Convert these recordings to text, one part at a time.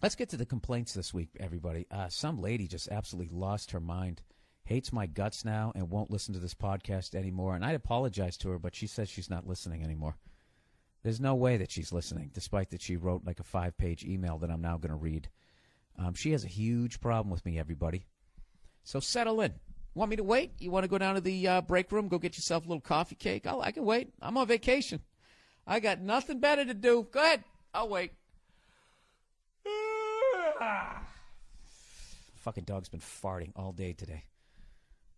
Let's get to the complaints this week, everybody. Some lady just absolutely lost her mind, hates my guts now, and won't listen to this podcast anymore. And I apologize to her, but she says she's not listening anymore. There's no way that she's listening, despite that she wrote like a 5-page email that I'm now going to read. She has a huge problem with me, everybody. So settle in. Want me to wait? You want to go down to the break room, go get yourself a little coffee cake? I can wait. I'm on vacation. I got nothing better to do. Go ahead. I'll wait. Fucking dog's been farting all day today.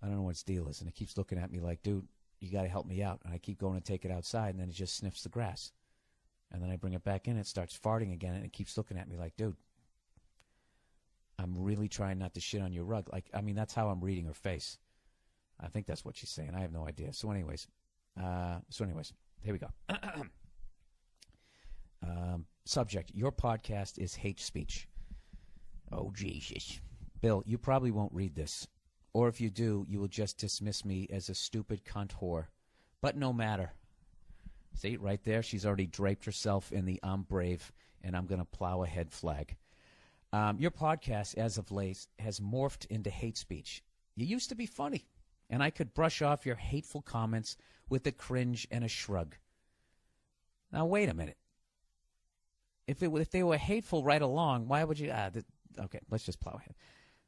I don't know what its deal is, and it keeps looking at me like, dude, you got to help me out. And I keep going to take it outside, and then it just sniffs the grass. And then I bring it back in, it starts farting again, and it keeps looking at me like, dude, I'm really trying not to shit on your rug. Like, I mean, that's how I'm reading her face. I think that's what she's saying. I have no idea. So anyways, here we go. Subject, your podcast is hate speech. Oh, Jesus. Bill, you probably won't read this. Or if you do, you will just dismiss me as a stupid cunt whore. But no matter. See, right there, she's already draped herself in the I'm brave and I'm going to plow ahead flag. Your podcast, as of late, has morphed into hate speech. You used to be funny, and I could brush off your hateful comments with a cringe and a shrug. Now, wait a minute. If they were hateful right along, why would you... okay, let's just plow ahead.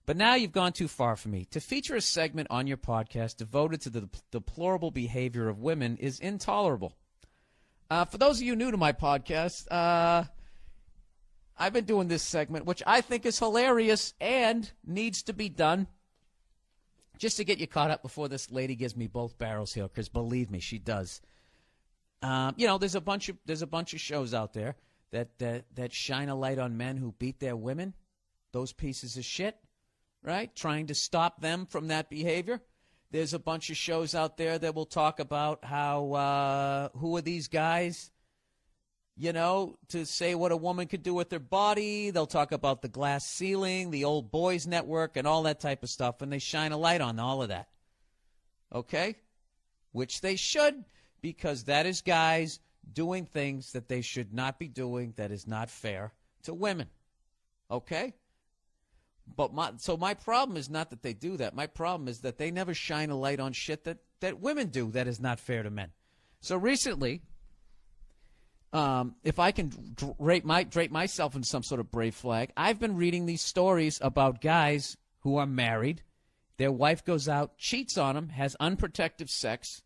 But now you've gone too far for me. To feature a segment on your podcast devoted to the deplorable behavior of women is intolerable. For those of you new to my podcast, I've been doing this segment, which I think is hilarious and needs to be done, just to get you caught up before this lady gives me both barrels here, because believe me, she does. There's a bunch of shows out there that shine a light on men who beat their women, those pieces of shit, right? Trying to stop them from that behavior. There's a bunch of shows out there that will talk about how who are these guys, to say what a woman could do with their body. They'll talk about the glass ceiling, the old boys network, and all that type of stuff, and they shine a light on all of that. Okay? Which they should, because that is guys doing things that they should not be doing that is not fair to women. Okay? But my problem is not that they do that. My problem is that they never shine a light on shit that women do that is not fair to men. So recently, if I can drape myself in some sort of brave flag, I've been reading these stories about guys who are married. Their wife goes out, cheats on them, has unprotected sex,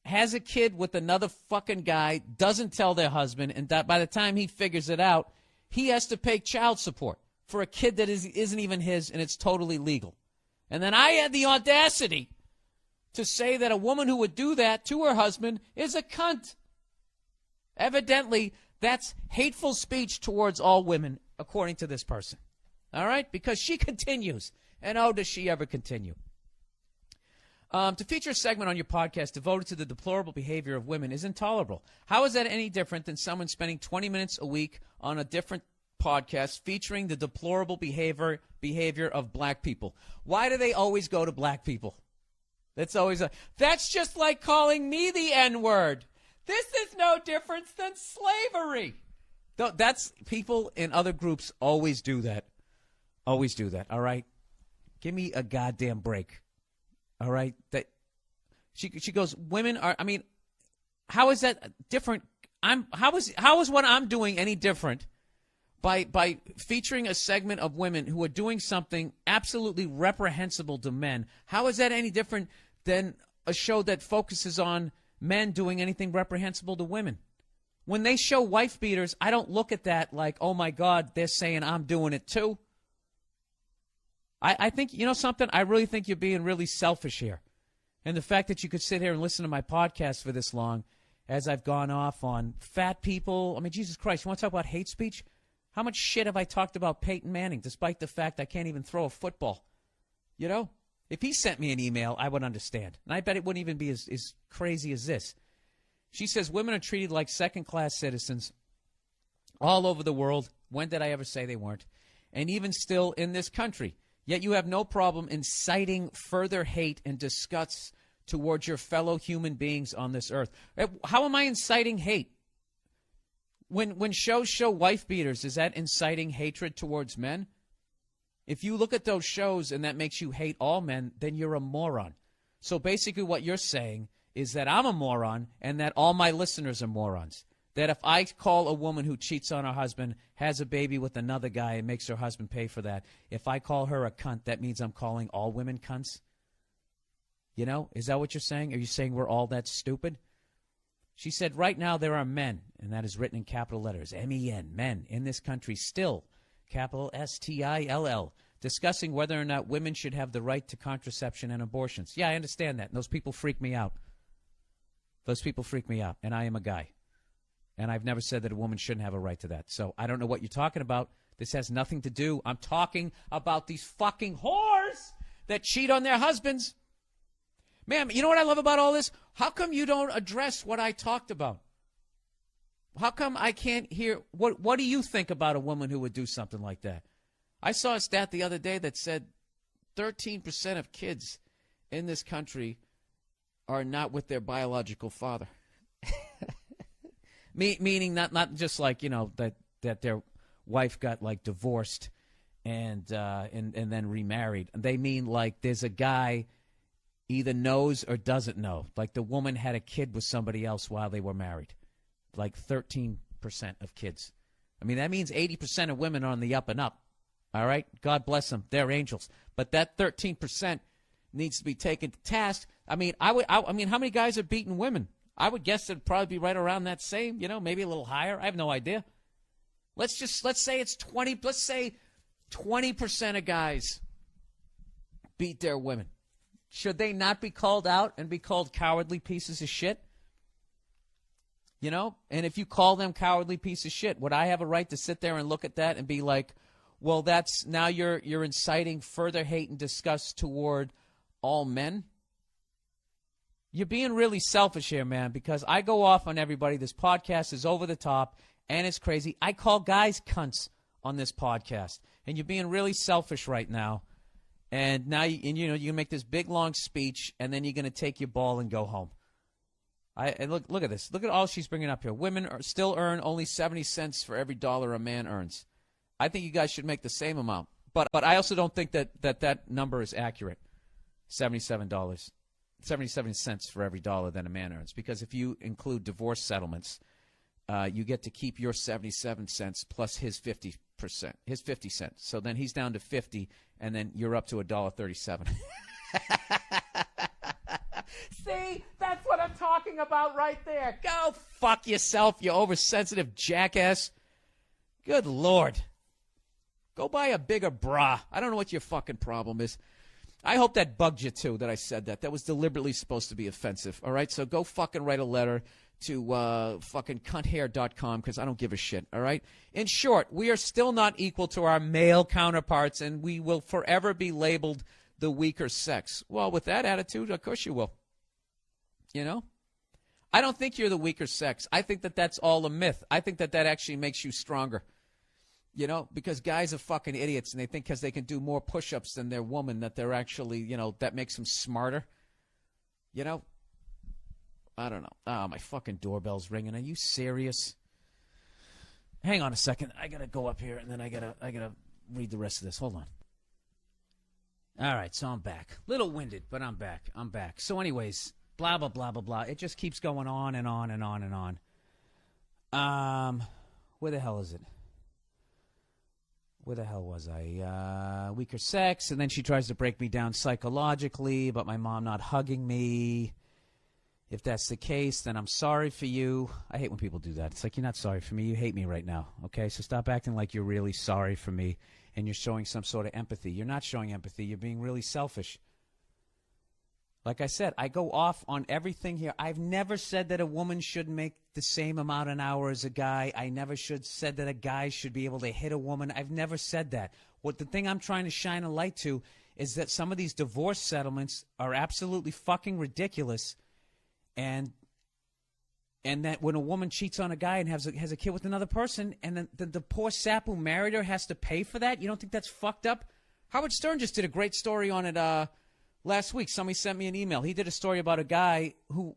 has a kid with another fucking guy, doesn't tell their husband, and that by the time he figures it out, he has to pay child support for a kid that isn't even his, and it's totally legal. And then I had the audacity to say that a woman who would do that to her husband is a cunt. Evidently, that's hateful speech towards all women, according to this person. All right? Because she continues. And oh, does she ever continue. To feature a segment on your podcast devoted to the deplorable behavior of women is intolerable. How is that any different than someone spending 20 minutes a week on a different podcast featuring the deplorable behavior of black people? Why do they always go to black people? That's just like calling me the N-word. This is no different than slavery. That's people in other groups always do that. Always do that. All right? Give me a goddamn break. All right? That she goes, women are, I mean, how is that different? How is what I'm doing any different by featuring a segment of women who are doing something absolutely reprehensible to men? How is that any different than a show that focuses on men doing anything reprehensible to women? When they show wife beaters, I don't look at that like, oh my God, they're saying I'm doing it too. I think, you know something? I really think you're being really selfish here. And the fact that you could sit here and listen to my podcast for this long as I've gone off on fat people. I mean, Jesus Christ, you want to talk about hate speech? How much shit have I talked about Peyton Manning, despite the fact I can't even throw a football? You know? If he sent me an email, I would understand. And I bet it wouldn't even be as crazy as this. She says women are treated like second-class citizens all over the world. When did I ever say they weren't? And even still in this country. Yet you have no problem inciting further hate and disgust towards your fellow human beings on this earth. How am I inciting hate? When shows show wife beaters, is that inciting hatred towards men? If you look at those shows and that makes you hate all men, then you're a moron. So basically what you're saying is that I'm a moron and that all my listeners are morons. That if I call a woman who cheats on her husband, has a baby with another guy, and makes her husband pay for that, if I call her a cunt, that means I'm calling all women cunts? You know, is that what you're saying? Are you saying we're all that stupid? She said, right now there are men, and that is written in capital letters, M-E-N, men, in this country still, capital S-T-I-L-L, discussing whether or not women should have the right to contraception and abortions. Yeah, I understand that, and those people freak me out. Those people freak me out, and I am a guy. And I've never said that a woman shouldn't have a right to that. So I don't know what you're talking about. This has nothing to do. I'm talking about these fucking whores that cheat on their husbands. Man, you know what I love about all this? How come you don't address what I talked about? How come I can't hear? What do you think about a woman who would do something like that? I saw a stat the other day that said 13% of kids in this country are not with their biological father. Meaning not just like, you know, that their wife got like divorced and then remarried. They mean like there's a guy either knows or doesn't know. Like the woman had a kid with somebody else while they were married. Like 13% of kids. I mean, that means 80% of women are on the up and up. All right? God bless them. They're angels. But that 13% needs to be taken to task. I mean, I mean, how many guys are beating women? I would guess it'd probably be right around that same, you know, maybe a little higher. I have no idea. Let's say it's 20. Let's say 20% of guys beat their women. Should they not be called out and be called cowardly pieces of shit? You know? And if you call them cowardly piece of shit, would I have a right to sit there and look at that and be like, well, that's now you're inciting further hate and disgust toward all men? You're being really selfish here, man, because I go off on everybody. This podcast is over the top and it's crazy. I call guys cunts on this podcast, and you're being really selfish right now. And now you make this big long speech, and then you're going to take your ball and go home. And look at this. Look at all she's bringing up here. Women still earn only 70 cents for every dollar a man earns. I think you guys should make the same amount. But I also don't think that number is accurate. $77. 77 cents for every dollar that a man earns. Because if you include divorce settlements, you get to keep your 77 cents plus his 50%, his 50 cents. So then he's down to 50, and then you're up to $1.37. See, that's what I'm talking about right there. Go fuck yourself, you oversensitive jackass. Good Lord. Go buy a bigger bra. I don't know what your fucking problem is. I hope that bugged you, too, that I said that. That was deliberately supposed to be offensive, all right? So go fucking write a letter to fucking cunthair.com because I don't give a shit, all right? In short, we are still not equal to our male counterparts, and we will forever be labeled the weaker sex. Well, with that attitude, of course you will. You know? I don't think you're the weaker sex. I think that that's all a myth. I think that actually makes you stronger. You know, because guys are fucking idiots, and they think because they can do more push-ups than their woman that they're actually, you know, that makes them smarter. You know? I don't know. Oh, my fucking doorbell's ringing. Are you serious? Hang on a second. I got to go up here, and then I gotta read the rest of this. Hold on. All right, so I'm back. Little winded, but I'm back. So anyways, blah, blah, blah, blah, blah. It just keeps going on and on and on and on. Where the hell is it? Where the hell was I? Weaker sex, and then she tries to break me down psychologically about my mom not hugging me. If that's the case, then I'm sorry for you. I hate when people do that. It's like, you're not sorry for me. You hate me right now, okay? So stop acting like you're really sorry for me and you're showing some sort of empathy. You're not showing empathy. You're being really selfish. Like I said, I go off on everything here. I've never said that a woman should make the same amount an hour as a guy. I never said that a guy should be able to hit a woman. I've never said that. What the thing I'm trying to shine a light to is that some of these divorce settlements are absolutely fucking ridiculous, and that when a woman cheats on a guy and has a kid with another person, and then the poor sap who married her has to pay for that, you don't think that's fucked up? Howard Stern just did a great story on it last week. Somebody sent me an email. He did a story about a guy who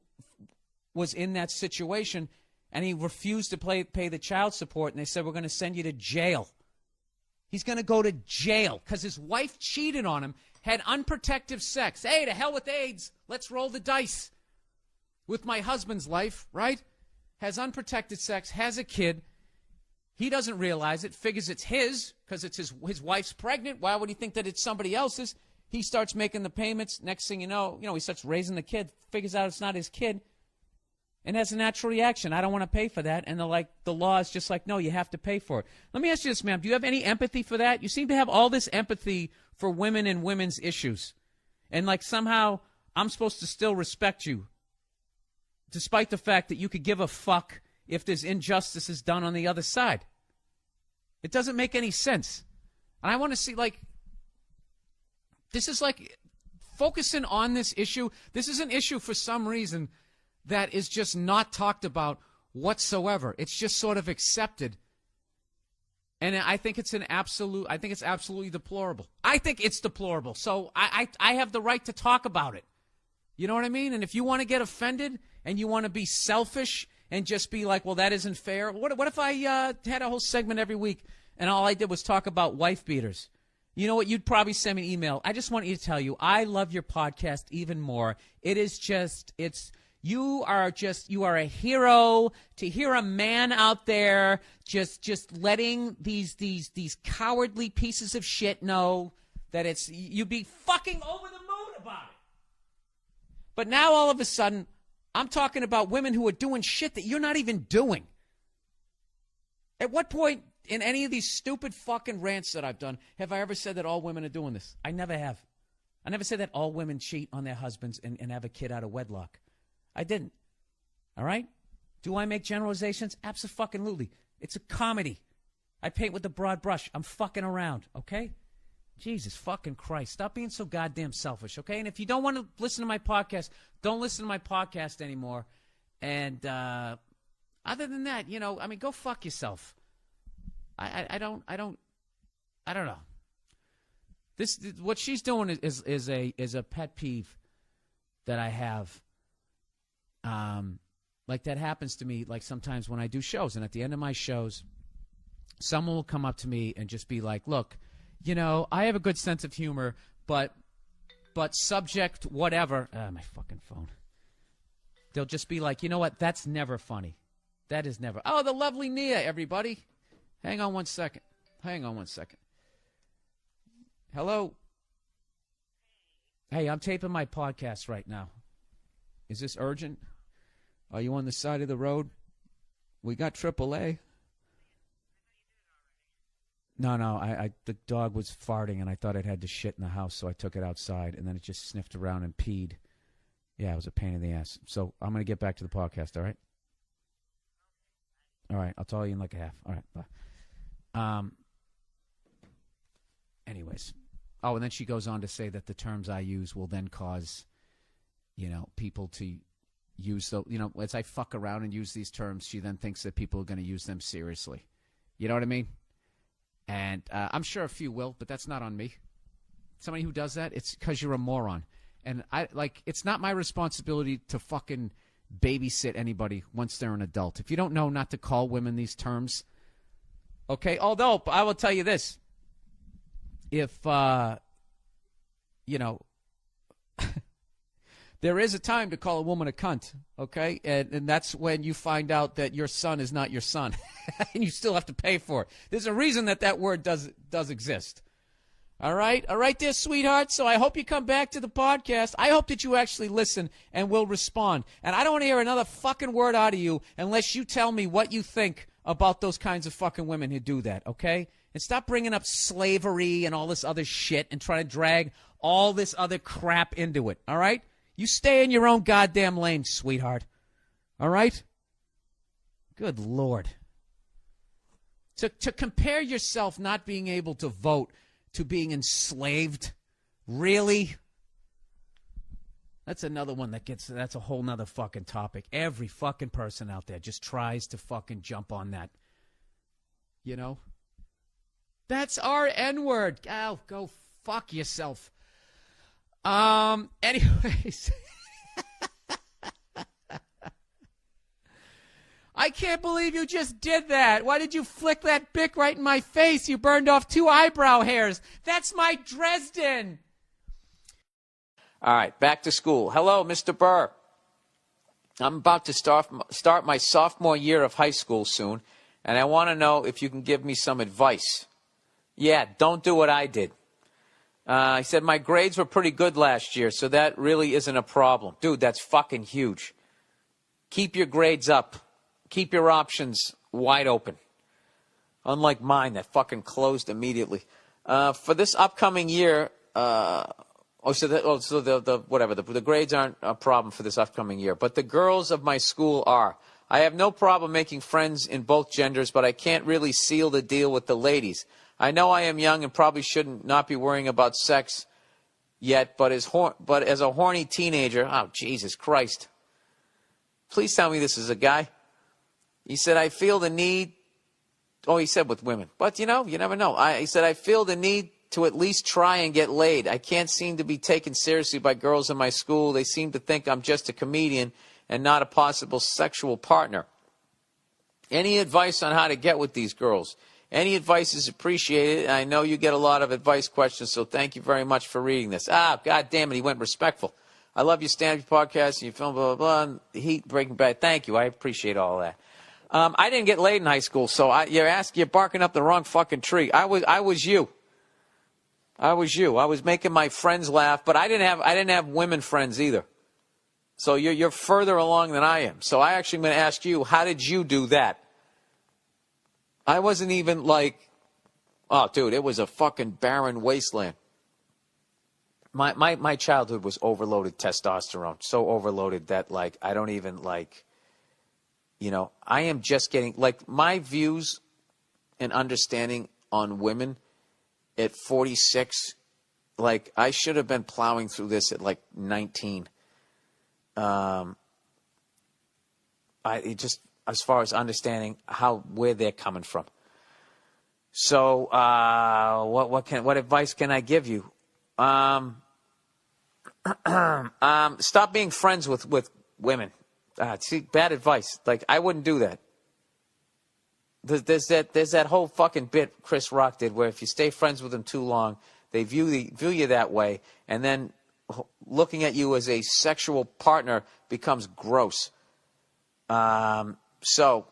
was in that situation, and he refused to pay the child support, and they said, we're going to send you to jail. He's going to go to jail because his wife cheated on him, had unprotected sex. Hey, to hell with AIDS. Let's roll the dice with my husband's life, right? Has unprotected sex, has a kid. He doesn't realize it, figures it's his because it's his wife's pregnant. Why would he think that it's somebody else's? He starts making the payments. Next thing you know, he starts raising the kid, figures out it's not his kid, and has a natural reaction. I don't want to pay for that. And the law is just like, no, you have to pay for it. Let me ask you this, ma'am. Do you have any empathy for that? You seem to have all this empathy for women and women's issues. And somehow I'm supposed to still respect you, despite the fact that you could give a fuck if there's injustices done on the other side. It doesn't make any sense. And I want to see, this is focusing on this issue. This is an issue for some reason that is just not talked about whatsoever. It's just sort of accepted. And I think it's absolutely deplorable. I think it's deplorable. So I have the right to talk about it. You know what I mean? And if you want to get offended and you want to be selfish and just be like, well, that isn't fair. What if I had a whole segment every week and all I did was talk about wife beaters? You know what? You'd probably send me an email. I just want you to tell you, I love your podcast even more. You are a hero to hear a man out there just letting these cowardly pieces of shit know that you'd be fucking over the moon about it. But now all of a sudden, I'm talking about women who are doing shit that you're not even doing. At what point in any of these stupid fucking rants that I've done have I ever said that all women are doing this? I never have. I never said that all women cheat on their husbands and have a kid out of wedlock. I didn't. All right? Do I make generalizations? Abso-fucking-lutely. It's a comedy. I paint with a broad brush. I'm fucking around, okay? Jesus fucking Christ. Stop being so goddamn selfish, okay? And if you don't want to listen to my podcast, don't listen to my podcast anymore. And other than that, go fuck yourself. I don't know. What she's doing is a pet peeve that I have. That happens to me sometimes when I do shows, and at the end of my shows, someone will come up to me and just be like, look, I have a good sense of humor, but subject whatever. My fucking phone. They'll just be like, you know what? That's never funny. That is never. Oh, the lovely Nia, everybody. Hang on one second. Hello. Hey, I'm taping my podcast right now. Is this urgent? Are you on the side of the road? We got AAA. No, the dog was farting, and I thought it had to shit in the house, so I took it outside, and then it just sniffed around and peed. Yeah, it was a pain in the ass. So I'm going to get back to the podcast, all right? All right, I'll tell you in a half. All right, bye. Anyways. Oh, and then she goes on to say that the terms I use will then cause, people to use as I fuck around and use these terms, she then thinks that people are going to use them seriously. You know what I mean? And I'm sure a few will, but that's not on me. Somebody who does that, it's because you're a moron. And it's not my responsibility to fucking babysit anybody once they're an adult. If you don't know not to call women these terms, okay? Although, I will tell you this. If, there is a time to call a woman a cunt, okay? And that's when you find out that your son is not your son. And you still have to pay for it. There's a reason that word does exist. All right there, sweetheart. So I hope you come back to the podcast. I hope that you actually listen and will respond. And I don't want to hear another fucking word out of you unless you tell me what you think about those kinds of fucking women who do that, okay? And stop bringing up slavery and all this other shit and trying to drag all this other crap into it, all right? You stay in your own goddamn lane, sweetheart. All right? Good Lord. To compare yourself not being able to vote to being enslaved, really? That's another one that's a whole nother fucking topic. Every fucking person out there just tries to fucking jump on that. That's our N-word. Oh, go fuck yourself. Anyways. I can't believe you just did that. Why did you flick that Bic right in my face? You burned off 2 eyebrow hairs. That's my Dresden. All right, back to school. Hello, Mr. Burr. I'm about to start my sophomore year of high school soon, and I want to know if you can give me some advice. Yeah, don't do what I did. He said, my grades were pretty good last year, so that really isn't a problem. Dude, that's fucking huge. Keep your grades up. Keep your options wide open. Unlike mine, that fucking closed immediately. For this upcoming year, the grades aren't a problem for this upcoming year, but the girls of my school are. I have no problem making friends in both genders, but I can't really seal the deal with the ladies. I know I am young and probably shouldn't not be worrying about sex yet, but as a horny teenager, oh, Jesus Christ. Please tell me this is a guy. He said, I feel the need. Oh, he said with women. But, you never know. He said, I feel the need to at least try and get laid. I can't seem to be taken seriously by girls in my school. They seem to think I'm just a comedian and not a possible sexual partner. Any advice on how to get with these girls? Any advice is appreciated. I know you get a lot of advice questions, so thank you very much for reading this. God damn it, he went respectful. I love your stand-up podcast, your film, blah, blah, blah. Heat, Breaking Bad. Thank you. I appreciate all that. I didn't get laid in high school, so you're barking up the wrong fucking tree. I was you. I was making my friends laugh, but I didn't have women friends either. So you're further along than I am. So I actually am going to ask you, how did you do that? I wasn't even like, oh, dude, it was a fucking barren wasteland. My childhood was overloaded testosterone, so overloaded that like I don't even like. I am just getting, like, my views and understanding on women at 46, like, I should have been plowing through this at, like, 19. As far as understanding where they're coming from. So, what advice can I give you? Stop being friends with women. See, bad advice. Like, I wouldn't do that. There's that whole fucking bit Chris Rock did where if you stay friends with them too long, they view you that way, and then looking at you as a sexual partner becomes gross. So,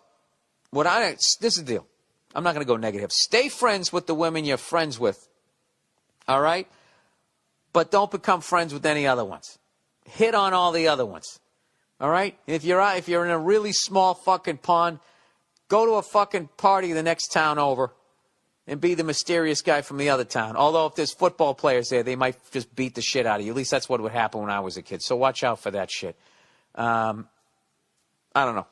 this is the deal. I'm not going to go negative. Stay friends with the women you're friends with. All right? But don't become friends with any other ones. Hit on all the other ones. All right? If you're in a really small fucking pond, go to a fucking party the next town over and be the mysterious guy from the other town. Although if there's football players there, they might just beat the shit out of you. At least that's what would happen when I was a kid. So watch out for that shit. I don't know.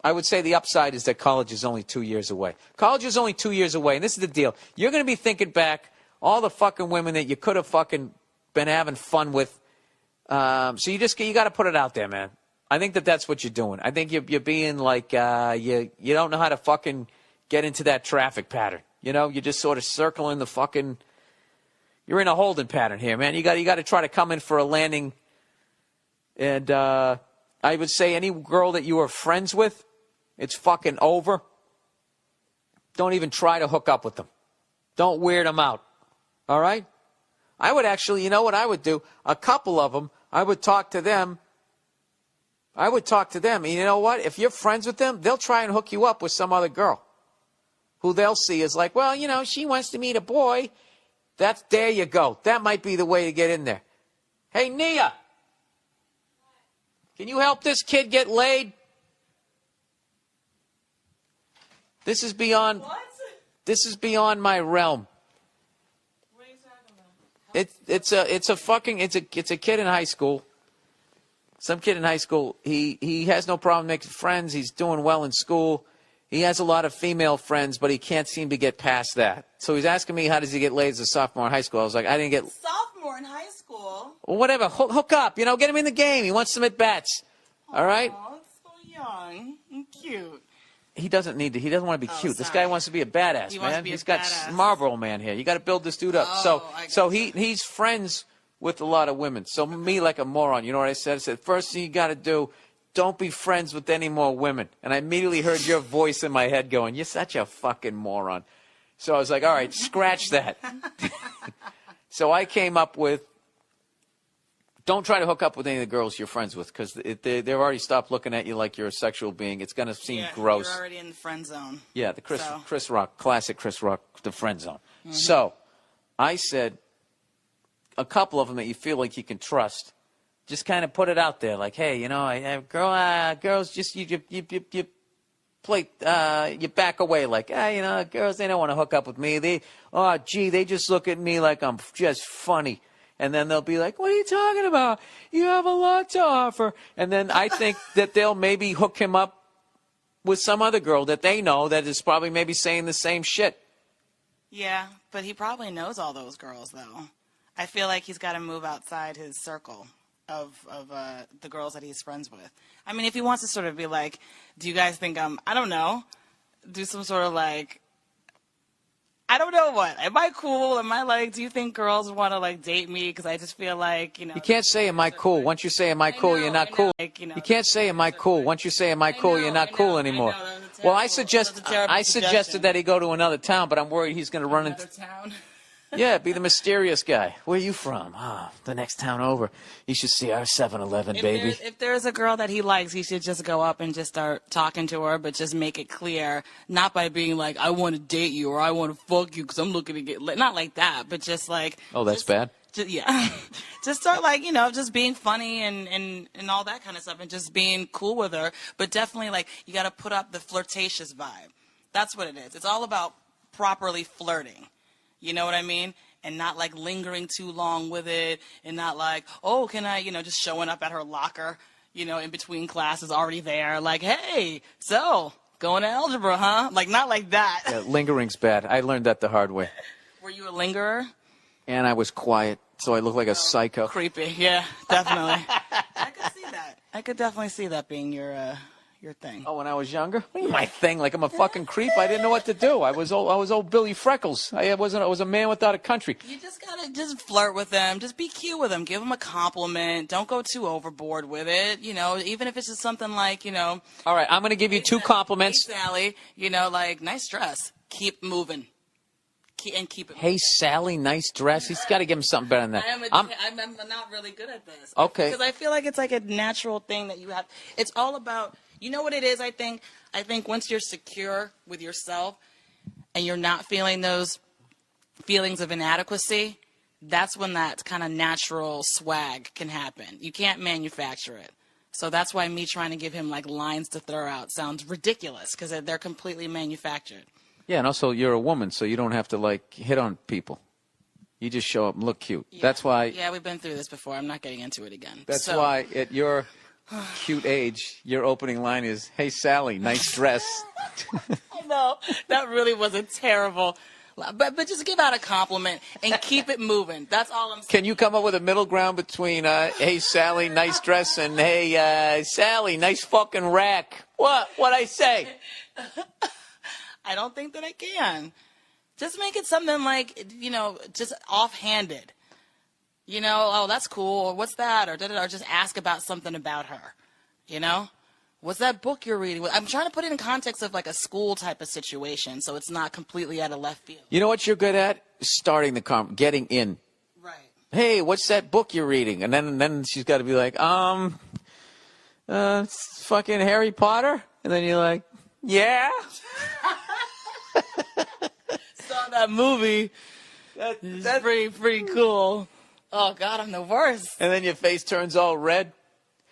I would say the upside is that college is only 2 years away. College is only 2 years away, and this is the deal. You're going to be thinking back all the fucking women that you could have fucking been having fun with. So you got to put it out there, man. I think that's what you're doing. I think you're being like you don't know how to fucking get into that traffic pattern. You're just sort of circling the fucking. You're in a holding pattern here, man. You got to try to come in for a landing. And I would say any girl that you were friends with, it's fucking over. Don't even try to hook up with them. Don't weird them out. All right? I would actually, you know what I would do? A couple of them, I would talk to them. And you know what? If you're friends with them, they'll try and hook you up with some other girl who they'll see as like, well, she wants to meet a boy. There you go. That might be the way to get in there. Hey, Nia, can you help this kid get laid? This is beyond. What? This is beyond my realm. What are you talking about? It's a kid in high school. Some kid in high school. He has no problem making friends. He's doing well in school. He has a lot of female friends, but he can't seem to get past that. So he's asking me, how does he get laid as a sophomore in high school? I was like, I didn't get. Sophomore in high school? Well, whatever. Hook up. Get him in the game. He wants some at bats. All right. Oh, it's so young and cute. He doesn't want to be cute. This guy wants to be a badass, man. He's got Marlboro Man here. You got to build this dude up. So he's friends with a lot of women. So me like a moron. You know what I said? I said, first thing you got to do, don't be friends with any more women. And I immediately heard your voice in my head going, you're such a fucking moron. So I was like, all right, scratch that. So I came up with, don't try to hook up with any of the girls you're friends with, because they've already stopped looking at you like you're a sexual being. It's going to seem gross. You're already in the friend zone. Yeah, the Chris Rock, classic Chris Rock, the friend zone. Mm-hmm. So I said, a couple of them that you feel like you can trust, just kind of put it out there, like, hey, you know, girls, just you play, you back away, like, you know, girls, they don't want to hook up with me. They just look at me like I'm just funny. And then they'll be like, what are you talking about? You have a lot to offer. And then I think that they'll maybe hook him up with some other girl that they know that is probably maybe saying the same shit. Yeah, but he probably knows all those girls, though. I feel like he's got to move outside his circle of the girls that he's friends with. I mean, if he wants to sort of be like, do you guys think I don't know, do some sort of like, I don't know what. Am I cool? Am I like, do you think girls want to like date me? Because I just feel like, you know. You can't say, am I cool? Once you say, am I cool, you're not cool. Like, you know, you can't say, am I cool? Once you say, am I cool, you're not cool anymore. Well, I suggested that he go to another town, but I'm worried he's going to run into town. Yeah, be the mysterious guy. Where are you from? The next town over. You should see our 7-Eleven, baby. If there's a girl that he likes, he should just go up and just start talking to her, but just make it clear, not by being like, I want to date you or I want to fuck you because I'm looking to get lit. Not like that, but just like. Oh, that's bad? Yeah. Just start like, you know, just being funny and all that kind of stuff and just being cool with her. But definitely like you got to put up the flirtatious vibe. That's what it is. It's all about properly flirting. You know what I mean? And not like lingering too long with it and not like, oh, can I, you know, just showing up at her locker, you know, in between classes already there. Like, hey, so going to algebra, huh? Like, not like that. Yeah, lingering's bad. I learned that the hard way. Were you a lingerer? And I was quiet, so I look like a psycho. Creepy. Yeah, definitely. I could see that. I could definitely see that being your thing. Oh, when I was younger? What do you mean my thing? Like I'm a fucking creep? I didn't know what to do. I was old Billy Freckles. I was a man without a country. You just gotta just flirt with them. Just be cute with them. Give them a compliment. Don't go too overboard with it. You know, even if it's just something like, you know. All right, I'm going to give you 2 compliments. Hey, Sally, you know, like, nice dress. Keep moving. Keep it. Hey, Sally, nice dress. He's got to give him something better than that. I'm not really good at this. Okay. Because I feel like it's like a natural thing that you have. It's all about, you know what it is, I think? I think once you're secure with yourself and you're not feeling those feelings of inadequacy, that's when that kind of natural swag can happen. You can't manufacture it. So that's why me trying to give him like lines to throw out sounds ridiculous because they're completely manufactured. Yeah, and also you're a woman, so you don't have to, like, hit on people. You just show up and look cute. Yeah. That's why... Yeah, we've been through this before. I'm not getting into it again. That's why at your cute age, your opening line is, hey, Sally, nice dress. I know. That really was a terrible... But just give out a compliment and keep it moving. That's all I'm saying. Can you come up with a middle ground between, hey, Sally, nice dress, and hey, Sally, nice fucking rack? What'd I say? I don't think that I can. Just make it something like, you know, just offhanded. You know, oh, that's cool, or what's that, or da-da-da, or just ask about something about her. You know? What's that book you're reading? I'm trying to put it in context of like a school type of situation, so it's not completely out of left field. You know what you're good at? Starting the getting in. Right. Hey, what's that book you're reading? And then she's got to be like, fucking Harry Potter? And then you're like, yeah. Saw that movie. That's pretty cool. Oh God, I'm the worst. And then your face turns all red.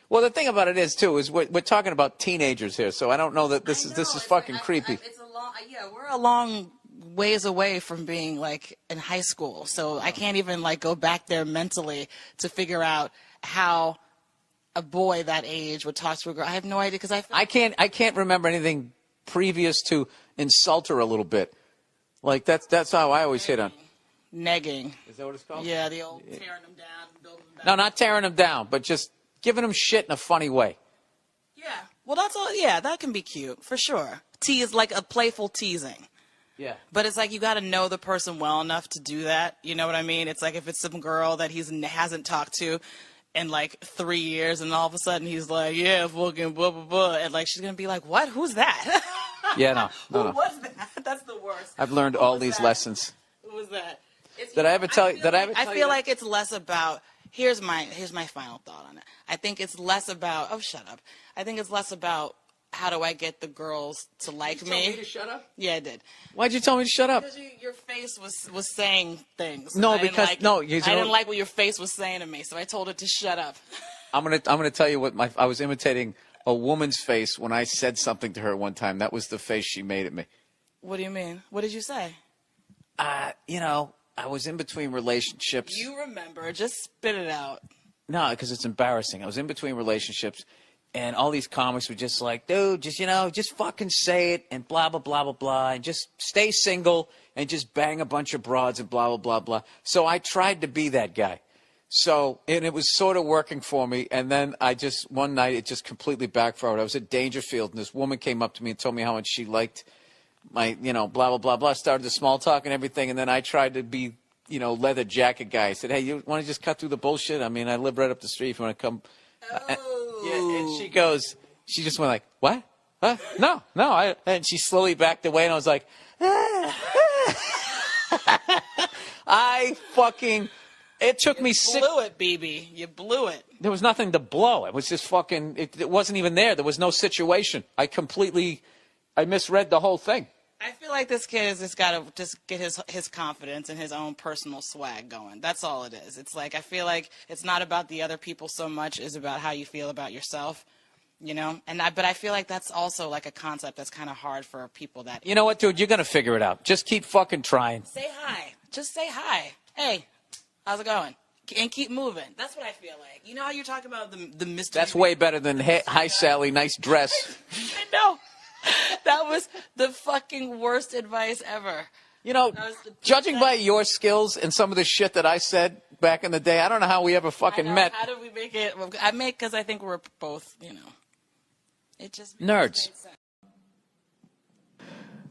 Well, the thing about it is too is we're talking about teenagers here, so I don't know that this is fucking creepy. We're a long ways away from being like in high school, so I can't even like go back there mentally to figure out how a boy that age would talk to a girl. I have no idea because I can't remember anything previous to insult her a little bit. Like that's how I always hit on. Negging. Is that what it's called? Yeah, the old tearing them down, building them back. No, not tearing them down, but just giving them shit in a funny way. Yeah. Well, that's all. Yeah, that can be cute for sure. Tease, like a playful teasing. Yeah. But it's like you got to know the person well enough to do that. You know what I mean? It's like if it's some girl that he hasn't talked to in like 3 years, and all of a sudden he's like, yeah, fucking blah blah blah, and like she's gonna be like, what? Who's that? Yeah, no. Who was that? That's the worst. I've learned Who all was these that? lessons. Who was that? Did I ever tell you? I feel like it's less about. Here's my final thought on it. I think it's less about. Oh, shut up. I think it's less about how do I get the girls to like me. You told me to shut up? Yeah, I did. Why'd you tell me to shut up? Because your face was saying things. No, I didn't because like no, it. you I didn't know, like what your face was saying to me, so I told it to shut up. I'm gonna tell you what I was imitating a woman's face when I said something to her one time. That was the face she made at me. What do you mean? What did you say? You know, I was in between relationships. You remember? Just spit it out. No, because it's embarrassing. I was in between relationships, and all these comics were just like, dude, just fucking say it, and blah, blah, blah, blah, blah, and just stay single, and just bang a bunch of broads, and blah, blah, blah, blah. So I tried to be that guy. So, and it was sort of working for me, and then one night, it just completely backfired. I was at Dangerfield, and this woman came up to me and told me how much she liked my, blah, blah, blah, blah, started the small talk and everything, and then I tried to be, leather jacket guy. I said, hey, you want to just cut through the bullshit? I mean, I live right up the street if you want to come. Oh. Yeah, and she just went like, what? Huh? No, and she slowly backed away, and I was like, it took me You blew it, BB. You blew it. There was nothing to blow. It was just fucking, it wasn't even there. There was no situation. I misread the whole thing. I feel like this kid has just got to just get his confidence and his own personal swag going. That's all it is. It's like, I feel like it's not about the other people so much as about how you feel about yourself, But I feel like that's also like a concept that's kind of hard for people that. You know what, dude? You're going to figure it out. Just keep fucking trying. Say hi. Just say hi. Hey, how's it going? And keep moving. That's what I feel like. You know how you're talking about the mystery? That's way better than, hey, hi, Sally, nice dress. I know. That was the fucking worst advice ever. Judging by your skills and some of the shit that I said back in the day, I don't know how we ever fucking met. How did we make it? Because I think we're both, it just nerds.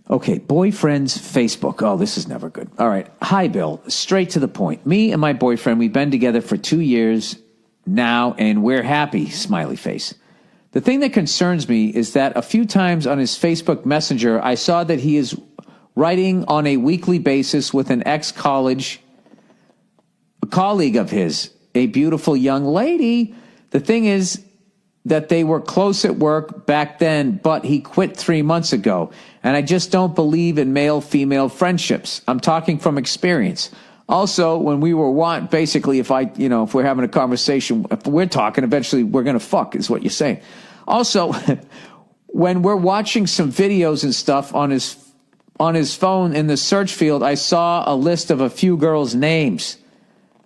Okay, boyfriend's Facebook. Oh, this is never good. All right. Hi, Bill. Straight to the point. Me and my boyfriend, we've been together for 2 years now, and we're happy, smiley face. The thing that concerns me is that a few times on his Facebook Messenger, I saw that he is writing on a weekly basis with an ex-colleague of his, a beautiful young lady. The thing is that they were close at work back then, but he quit 3 months ago. And I just don't believe in male-female friendships. I'm talking from experience. Also, when we were basically, if we're having a conversation, if we're talking, eventually we're going to fuck, is what you're saying. Also, when we're watching some videos and stuff on his phone in the search field, I saw a list of a few girls' names.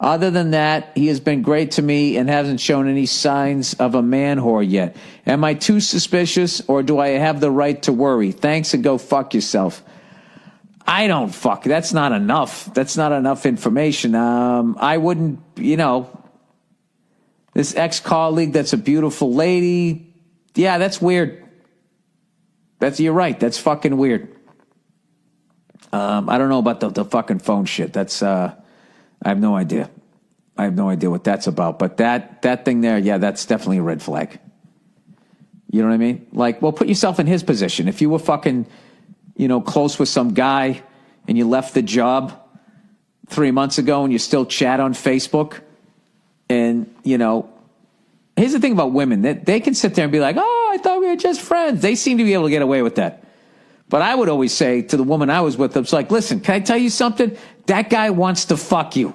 Other than that, he has been great to me and hasn't shown any signs of a man whore yet. Am I too suspicious, or do I have the right to worry? Thanks, and go fuck yourself. I don't fuck. That's not enough. That's not enough information. I wouldn't, this ex-colleague that's a beautiful lady. Yeah, that's weird. You're right. That's fucking weird. I don't know about the fucking phone shit. I have no idea. I have no idea what that's about. But that thing there, yeah, that's definitely a red flag. You know what I mean? Like, well, put yourself in his position. If you were fucking, close with some guy and you left the job 3 months ago and you still chat on Facebook, and, here's the thing about women. They can sit there and be like, oh, I thought we were just friends. They seem to be able to get away with that. But I would always say to the woman I was with, it's like, listen, can I tell you something? That guy wants to fuck you.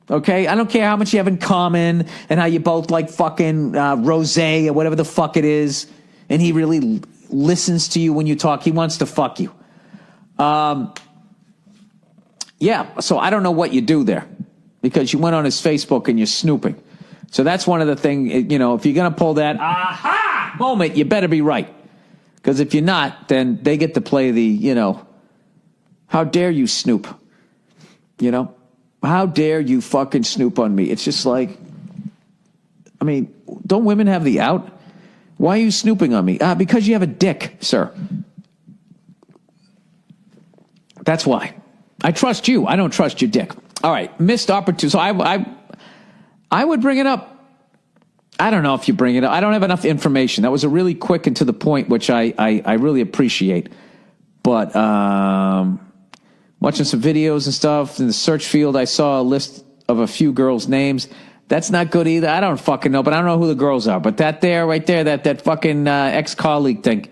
Okay? I don't care how much you have in common and how you both like fucking rosé or whatever the fuck it is. And he really listens to you when you talk. He wants to fuck you. Yeah, so I don't know what you do there, because you went on his Facebook and you're snooping. So that's one of the things, if you're going to pull that aha moment, you better be right. Because if you're not, then they get to play the, how dare you snoop? How dare you fucking snoop on me? It's just like, I mean, don't women have the out? Why are you snooping on me? Because you have a dick, sir. That's why. I trust you. I don't trust your dick. All right, missed opportunity. So I would bring it up. I don't know if you bring it up. I don't have enough information. That was a really quick and to the point, which I really appreciate. But watching some videos and stuff in the search field, I saw a list of a few girls' names. That's not good either. I don't fucking know, but I don't know who the girls are. But that there, right there, that fucking ex-colleague thing.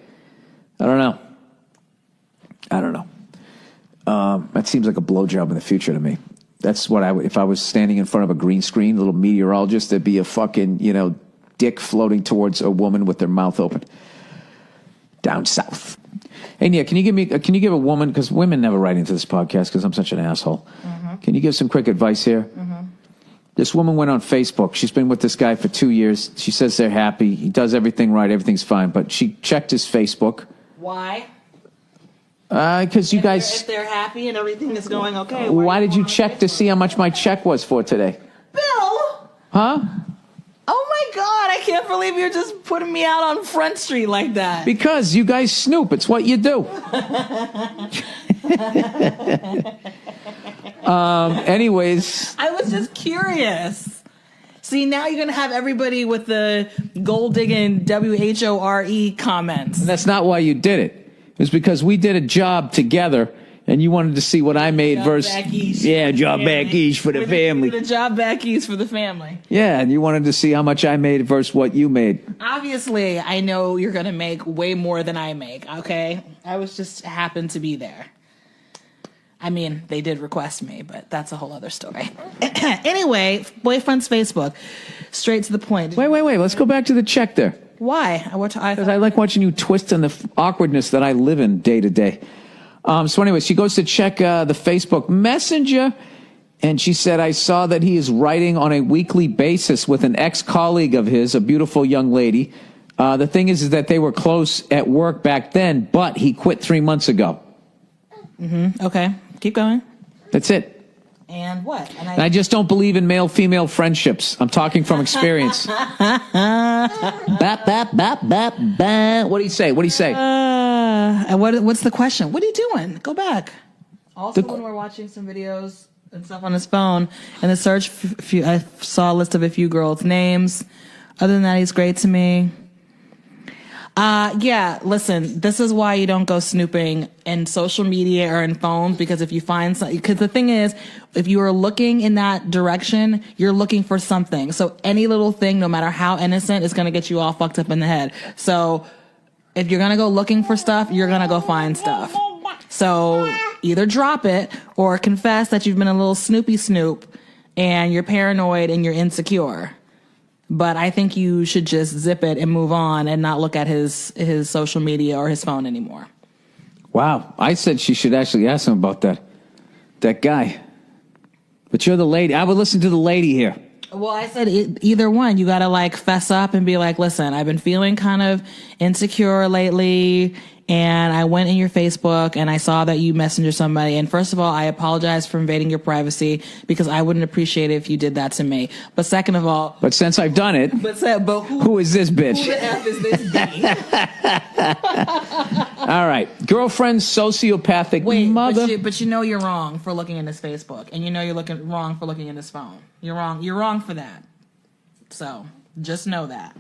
I don't know. That seems like a blowjob in the future to me. That's what I would, if I was standing in front of a green screen, a little meteorologist, there'd be a fucking, dick floating towards a woman with their mouth open. Down south. Hey, Nia, can you give a woman, because women never write into this podcast because I'm such an asshole. Mm-hmm. Can you give some quick advice here? Mm-hmm. This woman went on Facebook. She's been with this guy for 2 years. She says they're happy. He does everything right. Everything's fine. But she checked his Facebook. Why? Because you guys... If they're happy and everything is going okay. Why did you check to see how much my check was for today? Bill! Huh? Oh my God, I can't believe you're just putting me out on Front Street like that. Because you guys snoop. It's what you do. Anyways. I was just curious. See, now you're going to have everybody with the gold-digging WHORE comments. And that's not why you did it. It was because we did a job together, and you wanted to see what I made versus... job back east for the family. The job back east for the family. Yeah, and you wanted to see how much I made versus what you made. Obviously, I know you're going to make way more than I make, okay? I was just happened to be there. I mean, they did request me, but that's a whole other story. Anyway, boyfriend's Facebook. Straight to the point. Wait. Let's go back to the check there. Why? Because I like watching you twist on the awkwardness that I live in day to day. So anyway, she goes to check the Facebook Messenger, and she said, I saw that he is writing on a weekly basis with an ex-colleague of his, a beautiful young lady. The thing is that they were close at work back then, but he quit 3 months ago. Mm-hmm. Okay. Keep going. That's it. And what? And I just don't believe in male-female friendships. I'm talking from experience. Bap, bap, bap, bap, bap. What do you say? What's the question? What are you doing? Go back. Also, when we're watching some videos and stuff on his phone, and the search, I saw a list of a few girls' names. Other than that, he's great to me. Yeah, listen, this is why you don't go snooping in social media or in phones, because if you find something, because the thing is, if you are looking in that direction, you're looking for something. So any little thing, no matter how innocent, is going to get you all fucked up in the head. So if you're going to go looking for stuff, you're going to go find stuff. So either drop it or confess that you've been a little snoopy snoop and you're paranoid and you're insecure. But I think you should just zip it and move on and not look at his social media or his phone anymore. Wow. I said she should actually ask him about that guy. But you're the lady. I would listen to the lady here. Well, I said either one. You got to fess up and be like, listen, I've been feeling kind of insecure lately. And I went in your Facebook and I saw that you messenger somebody. And first of all, I apologize for invading your privacy because I wouldn't appreciate it if you did that to me. But second of all, but since I've done it, who is this bitch? Who the F is this bitch? All right, girlfriend, sociopathic mother. But you know you're wrong for looking in his Facebook, and you know you're wrong for looking in his phone. You're wrong. You're wrong for that. So just know that.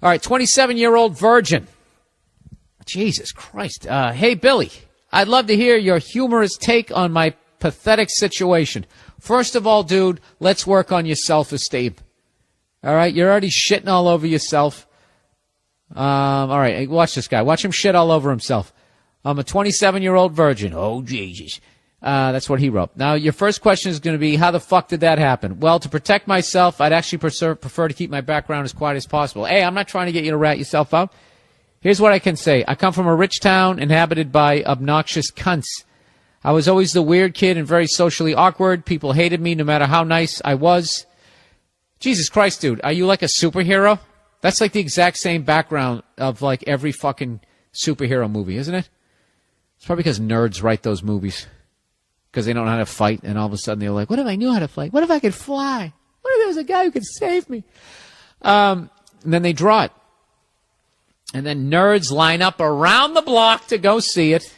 All right, 27-year-old virgin. Jesus Christ. Hey, Billy, I'd love to hear your humorous take on my pathetic situation. First of all, dude, let's work on your self-esteem. All right, you're already shitting all over yourself. All right, watch this guy. Watch him shit all over himself. I'm a 27-year-old virgin. Oh, Jesus. That's what he wrote. Now, your first question is going to be, how the fuck did that happen? Well, to protect myself, I'd actually prefer to keep my background as quiet as possible. Hey, I'm not trying to get you to rat yourself out. Here's what I can say. I come from a rich town inhabited by obnoxious cunts. I was always the weird kid and very socially awkward. People hated me no matter how nice I was. Jesus Christ, dude, are you like a superhero? That's like the exact same background of like every fucking superhero movie, isn't it? It's probably because nerds write those movies. Because they don't know how to fight, and all of a sudden they're like, what if I knew how to fight? What if I could fly? What if there was a guy who could save me? And then they draw it. And then nerds line up around the block to go see it.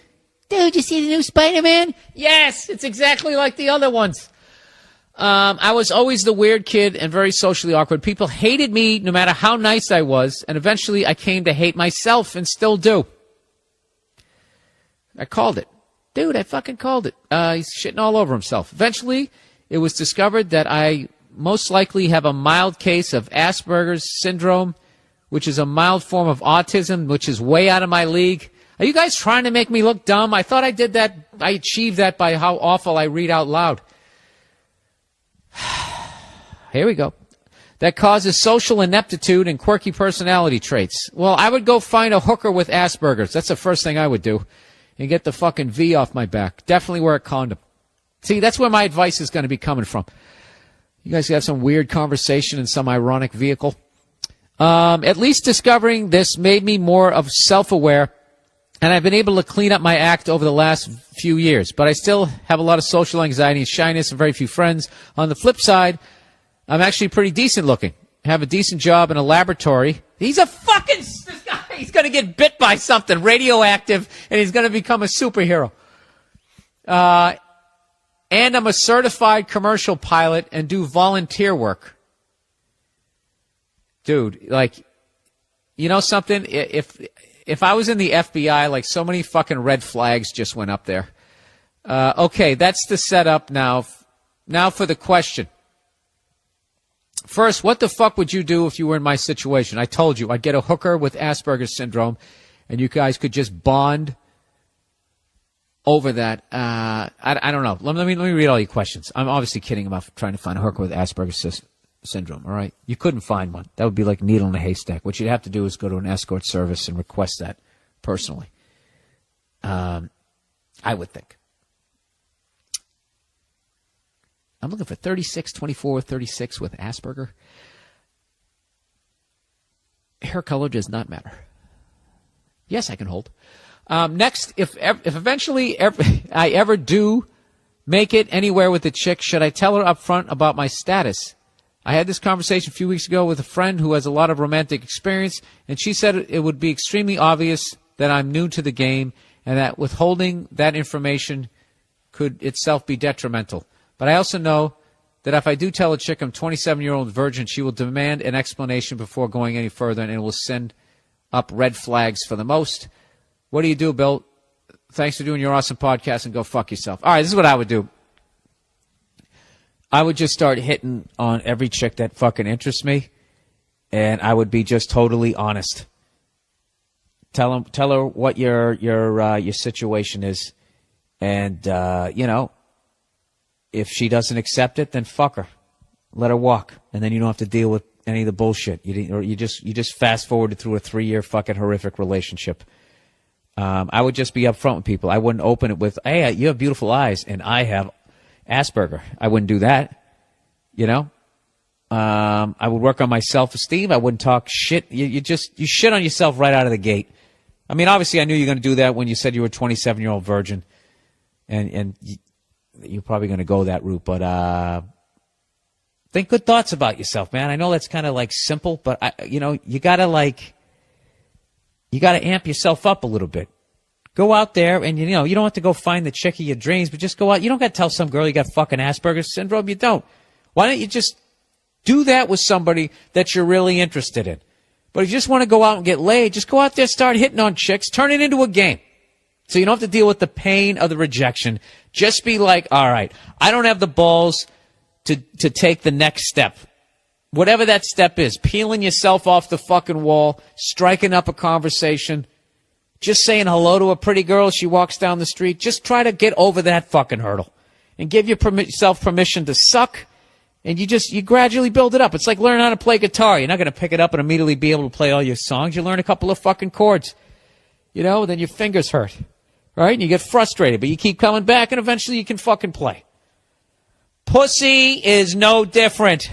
Dude, you see the new Spider-Man? Yes, it's exactly like the other ones. I was always the weird kid and very socially awkward. People hated me no matter how nice I was, and eventually I came to hate myself and still do. I called it. Dude, I fucking called it. He's shitting all over himself. Eventually, it was discovered that I most likely have a mild case of Asperger's syndrome, which is a mild form of autism, which is way out of my league. Are you guys trying to make me look dumb? I thought I did that. I achieved that by how awful I read out loud. Here we go. That causes social ineptitude and quirky personality traits. Well, I would go find a hooker with Asperger's. That's the first thing I would do. And get the fucking V off my back. Definitely wear a condom. See, that's where my advice is going to be coming from. You guys have some weird conversation in some ironic vehicle. At least discovering this made me more of self-aware, and I've been able to clean up my act over the last few years. But I still have a lot of social anxiety and shyness and very few friends. On the flip side, I'm actually pretty decent looking. I have a decent job in a laboratory. He's a fucking... This guy, he's going to get bit by something radioactive, and he's going to become a superhero. And I'm a certified commercial pilot and do volunteer work. Dude, like, you know something? If I was in the FBI, like, so many fucking red flags just went up there. Okay, that's the setup now. Now for the question. First, what the fuck would you do if you were in my situation? I told you, I'd get a hooker with Asperger's syndrome, and you guys could just bond over that. I don't know. Let me read all your questions. I'm obviously kidding about trying to find a hooker with Asperger's syndrome, all right? You couldn't find one. That would be like needle in a haystack. What you'd have to do is go to an escort service and request that personally. I would think. I'm looking for 36, 24, 36 with Asperger. Hair color does not matter. Yes, I can hold. Next, if eventually I ever do make it anywhere with a chick, should I tell her up front about my status? I had this conversation a few weeks ago with a friend who has a lot of romantic experience, and she said it would be extremely obvious that I'm new to the game and that withholding that information could itself be detrimental. But I also know that if I do tell a chick I'm 27-year-old virgin, she will demand an explanation before going any further, and it will send up red flags for the most. What do you do, Bill? Thanks for doing your awesome podcast, and go fuck yourself. All right, this is what I would do. I would just start hitting on every chick that fucking interests me, and I would be just totally honest. Tell her what your situation is, and if she doesn't accept it, then fuck her. Let her walk, and then you don't have to deal with any of the bullshit. You just fast forwarded through a 3-year fucking horrific relationship. I would just be upfront with people. I wouldn't open it with, "Hey, you have beautiful eyes, and I have Asperger." I wouldn't do that. I would work on my self-esteem. I wouldn't talk shit. You shit on yourself right out of the gate. I mean, obviously, I knew you were going to do that when you said you were a 27-year-old virgin, and you're probably going to go that route. But think good thoughts about yourself, man. I know that's kind of like simple, but you gotta amp yourself up a little bit. Go out there and, you don't have to go find the chick of your dreams, but just go out. You don't got to tell some girl you got fucking Asperger's syndrome. You don't. Why don't you just do that with somebody that you're really interested in? But if you just want to go out and get laid, just go out there, start hitting on chicks, turn it into a game. So you don't have to deal with the pain of the rejection. Just be like, all right, I don't have the balls to take the next step. Whatever that step is, peeling yourself off the fucking wall, striking up a conversation, just saying hello to a pretty girl as she walks down the street. Just try to get over that fucking hurdle and give yourself permission to suck, and you gradually build it up. It's like learning how to play guitar. You're not going to pick it up and immediately be able to play all your songs. You learn a couple of fucking chords, then your fingers hurt, right? And you get frustrated, but you keep coming back, and eventually you can fucking play. Pussy is no different.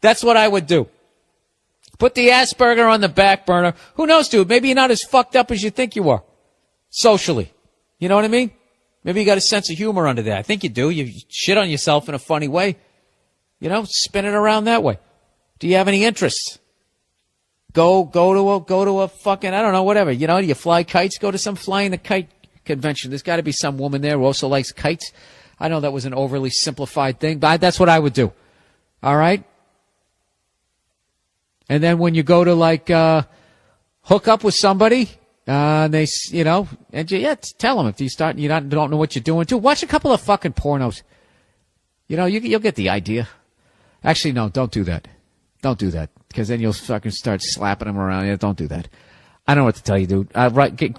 That's what I would do. Put the Asperger on the back burner. Who knows, dude? Maybe you're not as fucked up as you think you are. Socially. You know what I mean? Maybe you got a sense of humor under there. I think you do. You shit on yourself in a funny way. Spin it around that way. Do you have any interests? Go to a fucking, I don't know, whatever. Do you fly kites? Go to some flying the kite convention. There's got to be some woman there who also likes kites. I know that was an overly simplified thing, but that's what I would do. All right? And then when you go to, like, hook up with somebody, and they, you know, and tell them if you start, don't know what you're doing, too. Watch a couple of fucking pornos. You know, you'll get the idea. Actually, no, don't do that. Don't do that, because then you'll fucking start slapping them around. Yeah, don't do that. I don't know what to tell you, dude.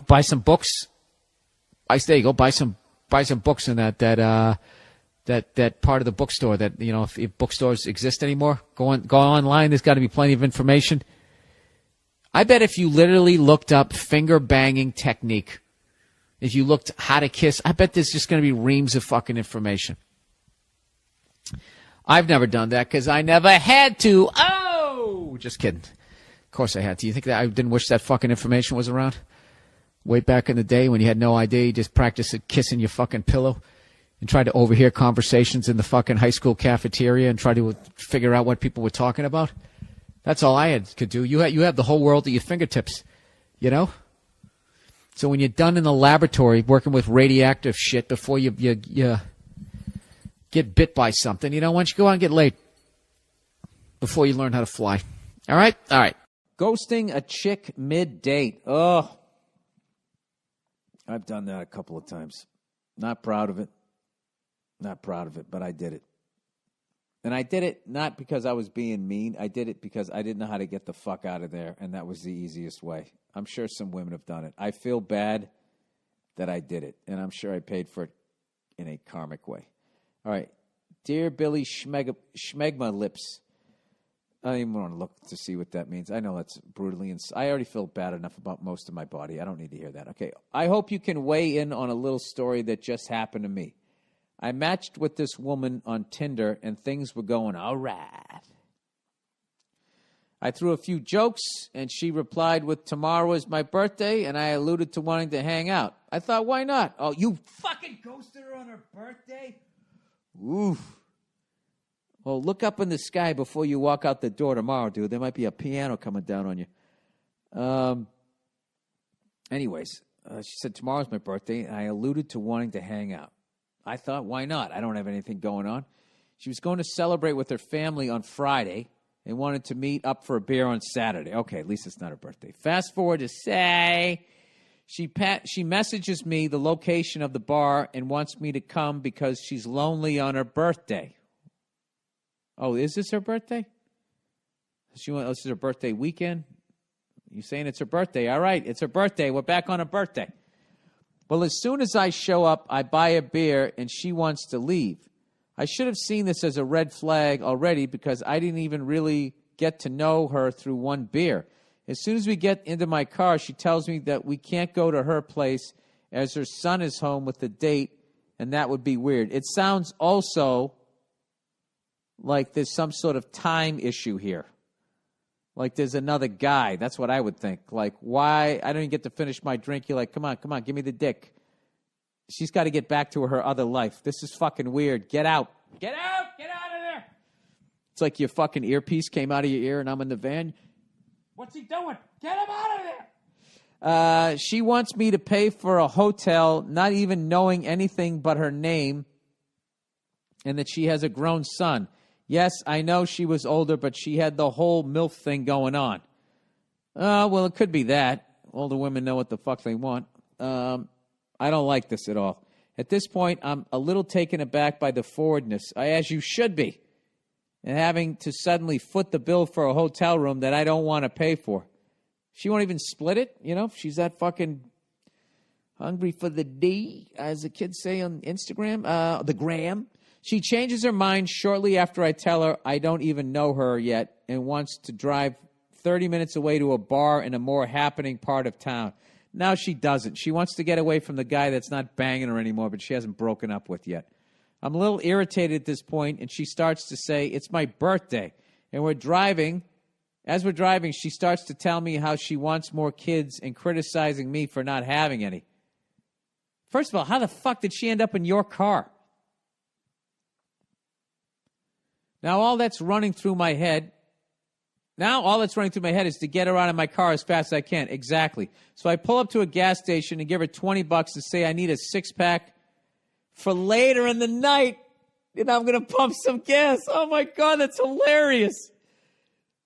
Buy some books. There you go. Buy some books in that part of the bookstore that, you know, if bookstores exist anymore. Go online. There's got to be plenty of information. I bet if you literally looked up finger banging technique, if you looked how to kiss, I bet there's just going to be reams of fucking information. I've never done that because I never had to. Oh, just kidding. Of course I had to. You think that I didn't wish that fucking information was around? Way back in the day when you had no idea, you just practiced kissing your fucking pillow and tried to overhear conversations in the fucking high school cafeteria and try to figure out what people were talking about. That's all I could do. You have the whole world at your fingertips, you know? So when you're done in the laboratory working with radioactive shit before you get bit by something, you know, why don't you go out and get laid before you learn how to fly? All right? All right. Ghosting a chick mid-date. Oh, I've done that a couple of times. Not proud of it. Not proud of it, but I did it. And I did it not because I was being mean. I did it because I didn't know how to get the fuck out of there, and that was the easiest way. I'm sure some women have done it. I feel bad that I did it, and I'm sure I paid for it in a karmic way. All right. Dear Billy Schmegma Lips. I don't even want to look to see what that means. I know that's brutally I already feel bad enough about most of my body. I don't need to hear that. Okay. I hope you can weigh in on a little story that just happened to me. I matched with this woman on Tinder, and things were going all right. I threw a few jokes, and she replied with, tomorrow is my birthday, and I alluded to wanting to hang out. I thought, why not? Oh, you fucking ghosted her on her birthday? Oof. Well, look up in the sky before you walk out the door tomorrow, dude. There might be a piano coming down on you. Anyways, she said, tomorrow's my birthday, and I alluded to wanting to hang out. I thought, why not? I don't have anything going on. She was going to celebrate with her family on Friday and wanted to meet up for a beer on Saturday. Okay, at least it's not her birthday. Fast forward to say she messages me the location of the bar and wants me to come because she's lonely on her birthday. Oh, is this her birthday? This is her birthday weekend? You saying it's her birthday? All right, it's her birthday. We're back on her birthday. Well, as soon as I show up, I buy a beer, and she wants to leave. I should have seen this as a red flag already because I didn't even really get to know her through one beer. As soon as we get into my car, she tells me that we can't go to her place as her son is home with the date, and that would be weird. It sounds also like there's some sort of time issue here. Like there's another guy. That's what I would think. Like, why? I don't even get to finish my drink. You're like, come on, give me the dick. She's got to get back to her other life. This is fucking weird. Get out. Get out of there. It's like your fucking earpiece came out of your ear and I'm in the van. What's he doing? Get him out of there. She wants me to pay for a hotel, not even knowing anything but her name, and that she has a grown son. Yes, I know she was older, but she had the whole MILF thing going on. Well, it could be that. Older women know what the fuck they want. I don't like this at all. At this point, I'm a little taken aback by the forwardness, as you should be, and having to suddenly foot the bill for a hotel room that I don't want to pay for. She won't even split it, you know? She's that fucking hungry for the D, as the kids say on Instagram, the gram. She changes her mind shortly after I tell her I don't even know her yet and wants to drive 30 minutes away to a bar in a more happening part of town. Now she doesn't. She wants to get away from the guy that's not banging her anymore, but she hasn't broken up with yet. I'm a little irritated at this point, and she starts to say, it's my birthday. And we're driving. As we're driving, she starts to tell me how she wants more kids and criticizing me for not having any. First of all, how the fuck did she end up in your car? Now, all that's running through my head is to get her out of my car as fast as I can. Exactly. So I pull up to a gas station and give her $20 to say I need a six-pack for later in the night. And I'm going to pump some gas. Oh, my God, that's hilarious.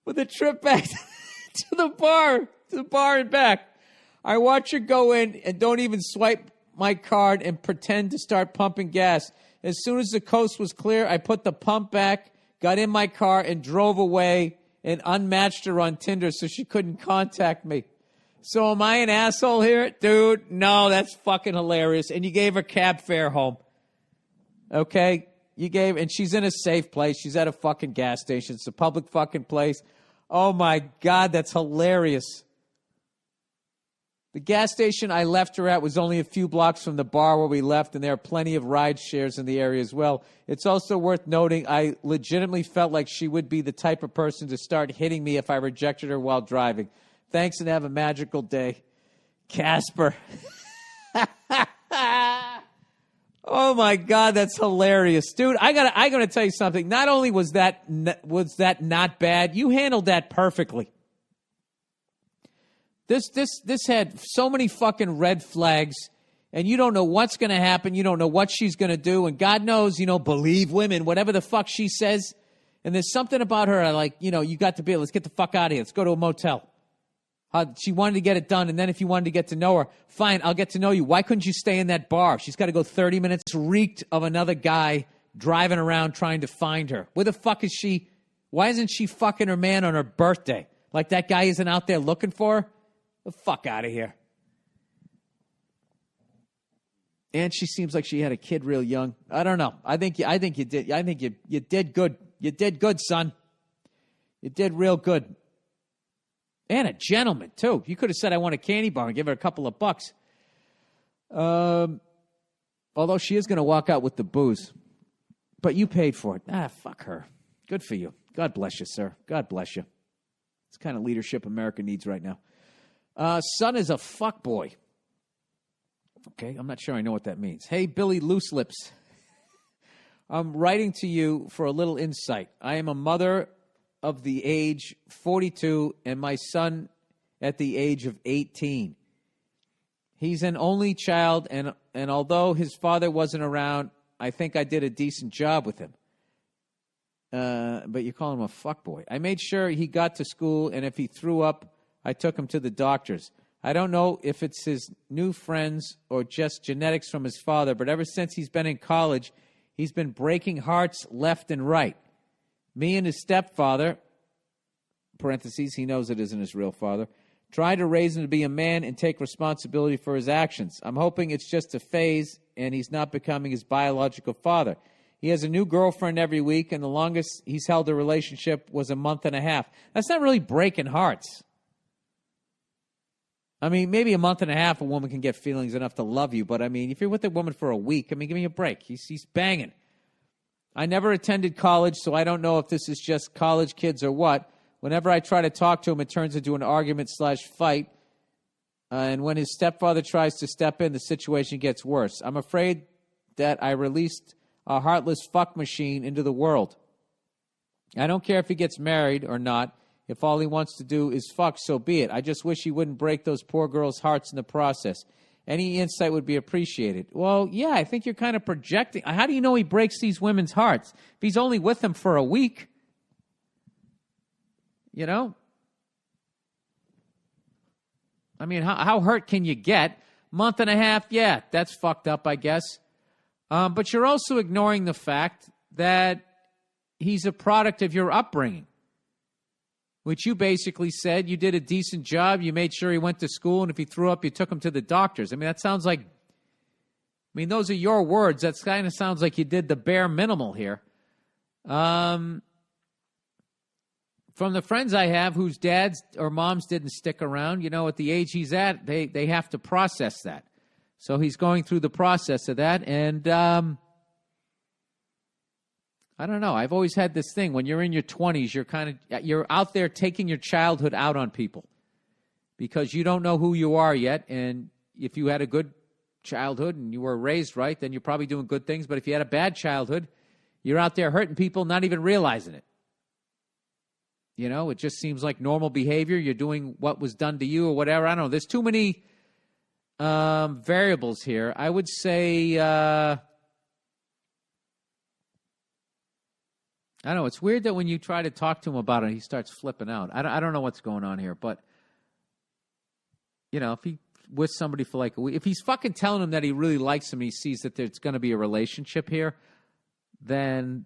With a trip back to the bar and back. I watch her go in and don't even swipe my card and pretend to start pumping gas. As soon as the coast was clear, I put the pump back, got in my car, and drove away and unmatched her on Tinder so she couldn't contact me. So am I an asshole here? Dude, no, that's fucking hilarious. And you gave her cab fare home. Okay? And she's in a safe place. She's at a fucking gas station. It's a public fucking place. Oh, my God, that's hilarious. The gas station I left her at was only a few blocks from the bar where we left, and there are plenty of ride shares in the area as well. It's also worth noting I legitimately felt like she would be the type of person to start hitting me if I rejected her while driving. Thanks and have a magical day. Casper. Oh, my God, that's hilarious. Dude, I gotta tell you something. Not only was that not bad, you handled that perfectly. This had so many fucking red flags, and you don't know what's going to happen. You don't know what she's going to do, and God knows, believe women, whatever the fuck she says. And there's something about her, like, you got to be, let's get the fuck out of here. Let's go to a motel. She wanted to get it done, and then if you wanted to get to know her, fine, I'll get to know you. Why couldn't you stay in that bar? She's got to go 30 minutes reeked of another guy driving around trying to find her. Where the fuck is she? Why isn't she fucking her man on her birthday? Like that guy isn't out there looking for her? The fuck out of here. And she seems like she had a kid real young. I don't know. I think you did. I think you did good. You did good, son. You did real good. And a gentleman, too. You could have said, I want a candy bar and give her a couple of bucks. Although she is going to walk out with the booze. But you paid for it. Fuck her. Good for you. God bless you, sir. God bless you. It's the kind of leadership America needs right now. Son is a fuckboy. Okay, I'm not sure I know what that means. Hey, Billy Loose Lips. I'm writing to you for a little insight. I am a mother of the age 42 and my son at the age of 18. He's an only child, and although his father wasn't around, I think I did a decent job with him. But you call him a fuckboy. I made sure he got to school, and if he threw up, I took him to the doctors. I don't know if it's his new friends or just genetics from his father, but ever since he's been in college, he's been breaking hearts left and right. Me and his stepfather, parentheses, he knows it isn't his real father, tried to raise him to be a man and take responsibility for his actions. I'm hoping it's just a phase and he's not becoming his biological father. He has a new girlfriend every week, and the longest he's held a relationship was a month and a half. That's not really breaking hearts. I mean, maybe a month and a half a woman can get feelings enough to love you, but I mean, if you're with a woman for a week, I mean, give me a break. He's banging. I never attended college, so I don't know if this is just college kids or what. Whenever I try to talk to him, it turns into an argument/fight. And when his stepfather tries to step in, the situation gets worse. I'm afraid that I released a heartless fuck machine into the world. I don't care if he gets married or not. If all he wants to do is fuck, so be it. I just wish he wouldn't break those poor girls' hearts in the process. Any insight would be appreciated. Well, yeah, I think you're kind of projecting. How do you know he breaks these women's hearts? If he's only with them for a week, you know? I mean, how hurt can you get? Month and a half, yeah, that's fucked up, I guess. But you're also ignoring the fact that he's a product of your upbringing, which you basically said you did a decent job. You made sure he went to school, and if he threw up, you took him to the doctors. I mean, that sounds like, those are your words. That kind of sounds like you did the bare minimal here. From the friends I have whose dads or moms didn't stick around, at the age he's at, they have to process that. So he's going through the process of that, and I don't know. I've always had this thing. When you're in your 20s, you're out there taking your childhood out on people because you don't know who you are yet. And if you had a good childhood and you were raised right, then you're probably doing good things. But if you had a bad childhood, you're out there hurting people, not even realizing it. It just seems like normal behavior. You're doing what was done to you or whatever. I don't know. There's too many variables here. I would say I know. It's weird that when you try to talk to him about it, he starts flipping out. I don't know what's going on here, but, you know, if he with somebody for like a week, if he's fucking telling him that he really likes him and he sees that there's going to be a relationship here, then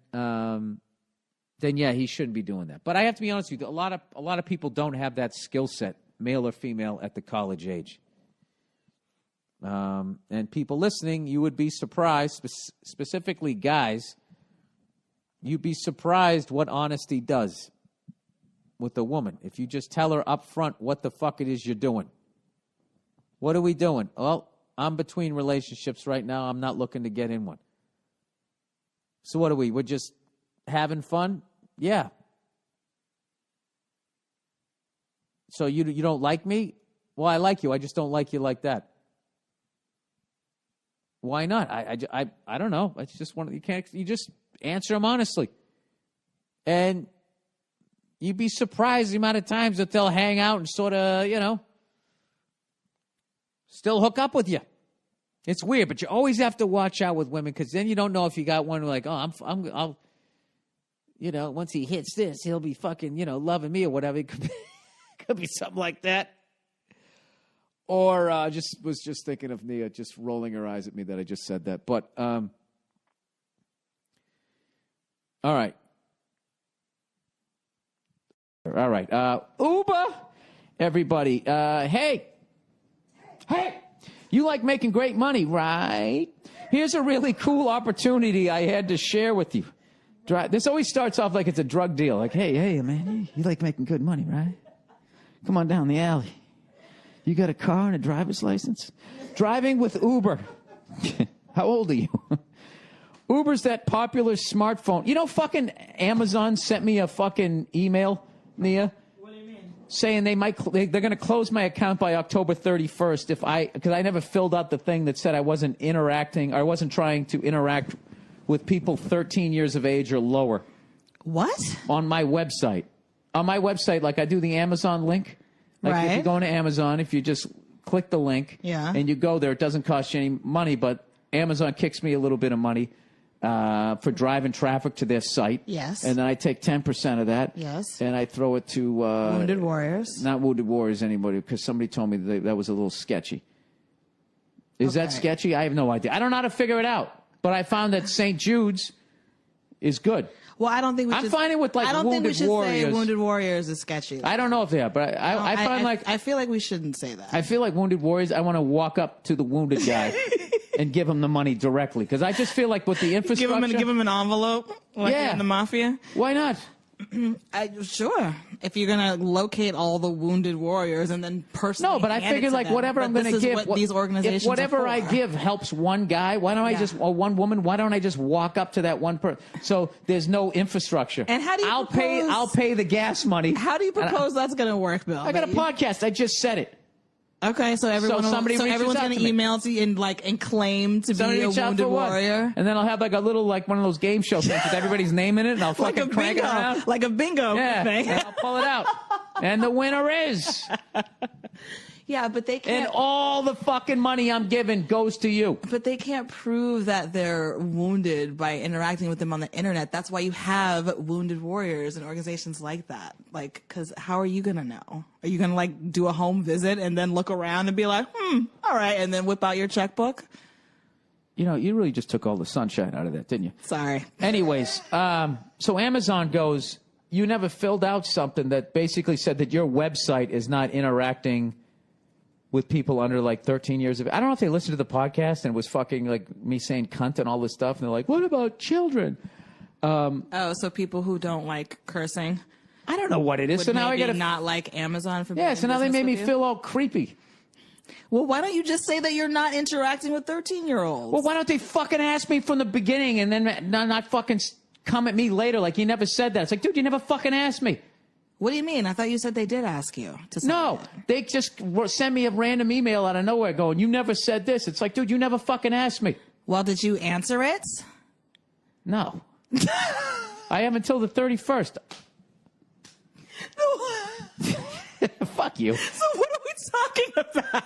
yeah, he shouldn't be doing that. But I have to be honest with you, a lot of people don't have that skill set, male or female, at the college age. And people listening, you would be surprised, specifically guys, you'd be surprised what honesty does with a woman. If you just tell her up front what the fuck it is you're doing. What are we doing? Well, I'm between relationships right now. I'm not looking to get in one. So what are we? We're just having fun? Yeah. So you don't like me? Well, I like you. I just don't like you like that. Why not? I don't know. It's just you just answer them honestly. And you'd be surprised the amount of times that they'll hang out and sort of, you know, still hook up with you. It's weird, but you always have to watch out with women because then you don't know if you got one like, oh, I'll, you know, once he hits this, he'll be fucking, you know, loving me or whatever. It could be something like that. Or was just thinking of Nia just rolling her eyes at me that I just said that. But all right. All right. Uber, everybody. Hey, you like making great money, right? Here's a really cool opportunity I had to share with you. This always starts off like it's a drug deal. Like, hey, man, you like making good money, right? Come on down the alley. You got a car and a driver's license? Driving with Uber. How old are you? Uber's that popular smartphone. You know, fucking Amazon sent me a fucking email, Nia. What do you mean? Saying they're going to close my account by October 31st because I never filled out the thing that said I wasn't interacting, or I wasn't trying to interact with people 13 years of age or lower. What? On my website. On my website, like I do the Amazon link. Like right. If you go into Amazon, if you just click the link and you go there, it doesn't cost you any money, but Amazon kicks me a little bit of money for driving traffic to their site. Yes. And then I take 10% of that. Yes. And I throw it to... Wounded Warriors. Not Wounded Warriors anybody, because somebody told me that was a little sketchy. Is that sketchy? I have no idea. I don't know how to figure it out. But I found that St. Jude's is good. Well, I don't think we should... I'm finding with like Wounded Warriors... I don't think we should say Wounded Warriors is sketchy. I don't know if they are, but I feel like we shouldn't say that. I feel like Wounded Warriors, I want to walk up to the wounded guy and give him the money directly. Because I just feel like with the infrastructure... Give him an envelope like in the Mafia? Why not? Sure. If you're going to locate all the Wounded Warriors and then personally... No, but I figured like whatever I'm going to give... What these organizations if whatever are for. I give helps one guy, why don't I just... Or one woman, why don't I just walk up to that one person? So there's no infrastructure. And how do you I'll pay the gas money. How do you propose that's going to work, Bill? I got a podcast. I just said it. Okay, so everyone's going to email to you and claim to be a Wounded Warrior. And then I'll have like a little, like one of those game show things with everybody's name in it, and I'll fucking crank it around. Like a bingo thing. And I'll pull it out. And the winner is... Yeah, but they can't... And all the fucking money I'm giving goes to you. But they can't prove that they're wounded by interacting with them on the internet. That's why you have Wounded Warriors and organizations like that. Like, because how are you going to know? Are you going to, like, do a home visit and then look around and be like, all right, and then whip out your checkbook? You know, you really just took all the sunshine out of that, didn't you? Sorry. Anyways, so Amazon goes, you never filled out something that basically said that your website is not interacting with people under like 13 years of... I don't know if they listened to the podcast and it was fucking like me saying cunt and all this stuff. And they're like, what about children? So people who don't like cursing. I don't know what it is. So now I got to... not like Amazon for... Yeah, so now they made me feel all creepy. Well, why don't you just say that you're not interacting with 13-year-olds? Well, why don't they fucking ask me from the beginning and then not fucking come at me later like you never said that? It's like, dude, you never fucking asked me. What do you mean? I thought you said they did ask you to say No, that. They just send me a random email out of nowhere going, you never said this. It's like, dude, you never fucking asked me. Well, did you answer it? No. I have until the 31st. No. Fuck you. So what are we talking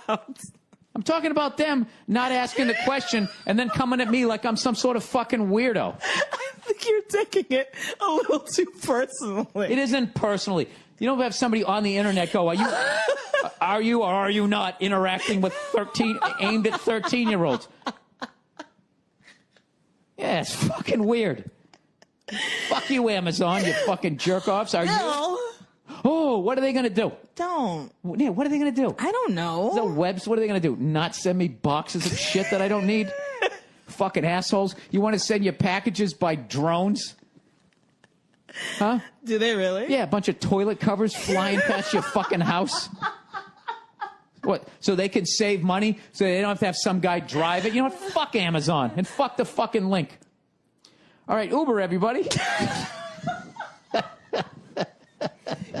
about? I'm talking about them not asking the question and then coming at me like I'm some sort of fucking weirdo. I think you're taking it a little too personally. It isn't personally. You don't have somebody on the internet go, are you or are you not interacting with aimed at 13-year-olds? Yeah, it's fucking weird. Fuck you, Amazon, you fucking jerk-offs. Are you? Oh, what are they going to do? Don't. Yeah, what are they going to do? I don't know. The webs, what are they going to do? Not send me boxes of shit that I don't need? Fucking assholes. You want to send your packages by drones? Huh? Do they really? Yeah, a bunch of toilet covers flying past your fucking house. What? So they can save money so they don't have to have some guy drive it? You know what? Fuck Amazon and fuck the fucking link. All right, Uber, everybody.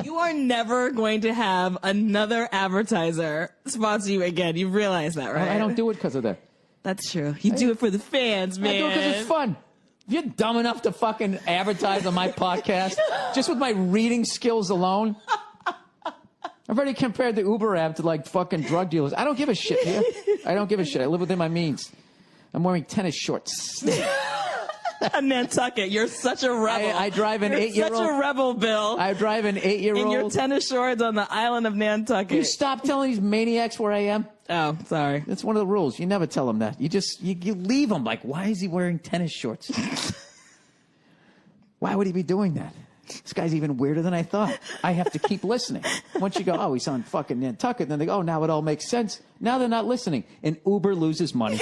You are never going to have another advertiser sponsor you again. You realize that, right? I don't do it because of that. That's true. You do it for the fans, man. I do it because it's fun. If you're dumb enough to fucking advertise on my podcast, just with my reading skills alone, I've already compared the Uber app to like fucking drug dealers. I don't give a shit here. I don't give a shit. I live within my means. I'm wearing tennis shorts. Nantucket, you're such a rebel. I drive an 8-year-old. Such a rebel, Bill. I drive an 8-year-old. In your tennis shorts on the island of Nantucket. You stop telling these maniacs where I am. Oh, sorry. That's one of the rules. You never tell them that. You just you leave them like, why is he wearing tennis shorts? Why would he be doing that? This guy's even weirder than I thought. I have to keep listening. Once you go, oh, he's on fucking Nantucket, then they go, oh, now it all makes sense. Now they're not listening. And Uber loses money.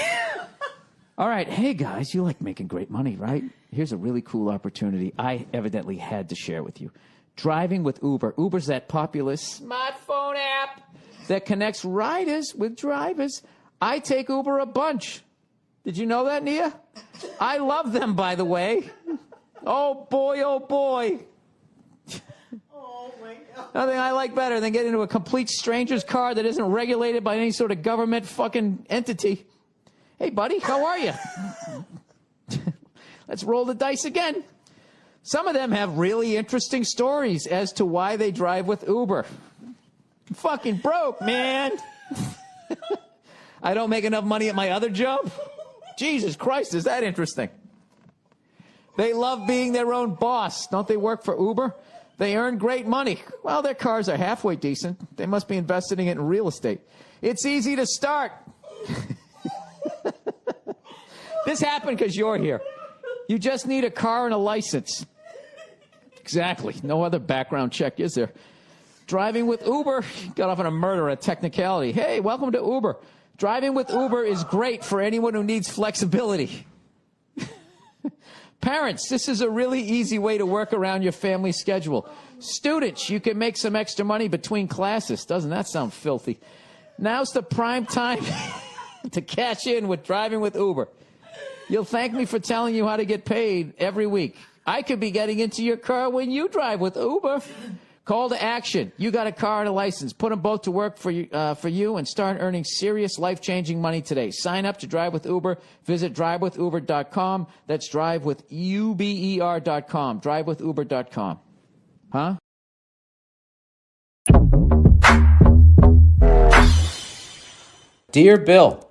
All right, hey guys, you like making great money, right? Here's a really cool opportunity I evidently had to share with you. Driving with Uber. Uber's that popular smartphone app that connects riders with drivers. I take Uber a bunch. Did you know that, Nia? I love them, by the way. Oh boy, oh boy. Oh my God. Nothing I like better than getting into a complete stranger's car that isn't regulated by any sort of government fucking entity. Hey, buddy, how are you? Let's roll the dice again. Some of them have really interesting stories as to why they drive with Uber. I'm fucking broke, man. I don't make enough money at my other job. Jesus Christ, is that interesting? They love being their own boss. Don't they work for Uber? They earn great money. Well, their cars are halfway decent. They must be investing it in real estate. It's easy to start. This happened because you're here. You just need a car and a license. Exactly. No other background check, is there? Driving with Uber, got off on a murder, a technicality. Hey, welcome to Uber. Driving with Uber is great for anyone who needs flexibility. Parents, this is a really easy way to work around your family schedule. Students, you can make some extra money between classes. Doesn't that sound filthy? Now's the prime time to cash in with driving with Uber. You'll thank me for telling you how to get paid every week. I could be getting into your car when you drive with Uber. Call to action. You got a car and a license. Put them both to work for you and start earning serious life-changing money today. Sign up to Drive with Uber. Visit drivewithuber.com. That's drivewithuber.com. Drivewithuber.com. Huh? Dear Bill,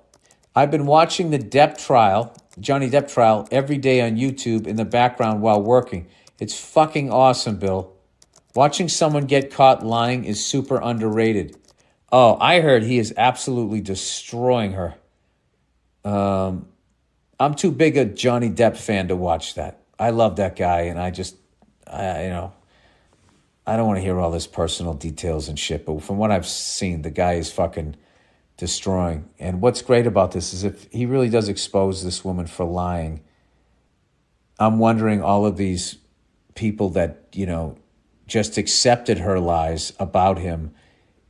I've been watching the Depp trial, Johnny Depp trial, every day on YouTube in the background while working. It's fucking awesome, Bill. Watching someone get caught lying is super underrated. Oh, I heard he is absolutely destroying her. I'm too big a Johnny Depp fan to watch that. I love that guy, and I don't want to hear all this personal details and shit, but from what I've seen, the guy is fucking destroying. And what's great about this is if he really does expose this woman for lying, I'm wondering all of these people that, just accepted her lies about him,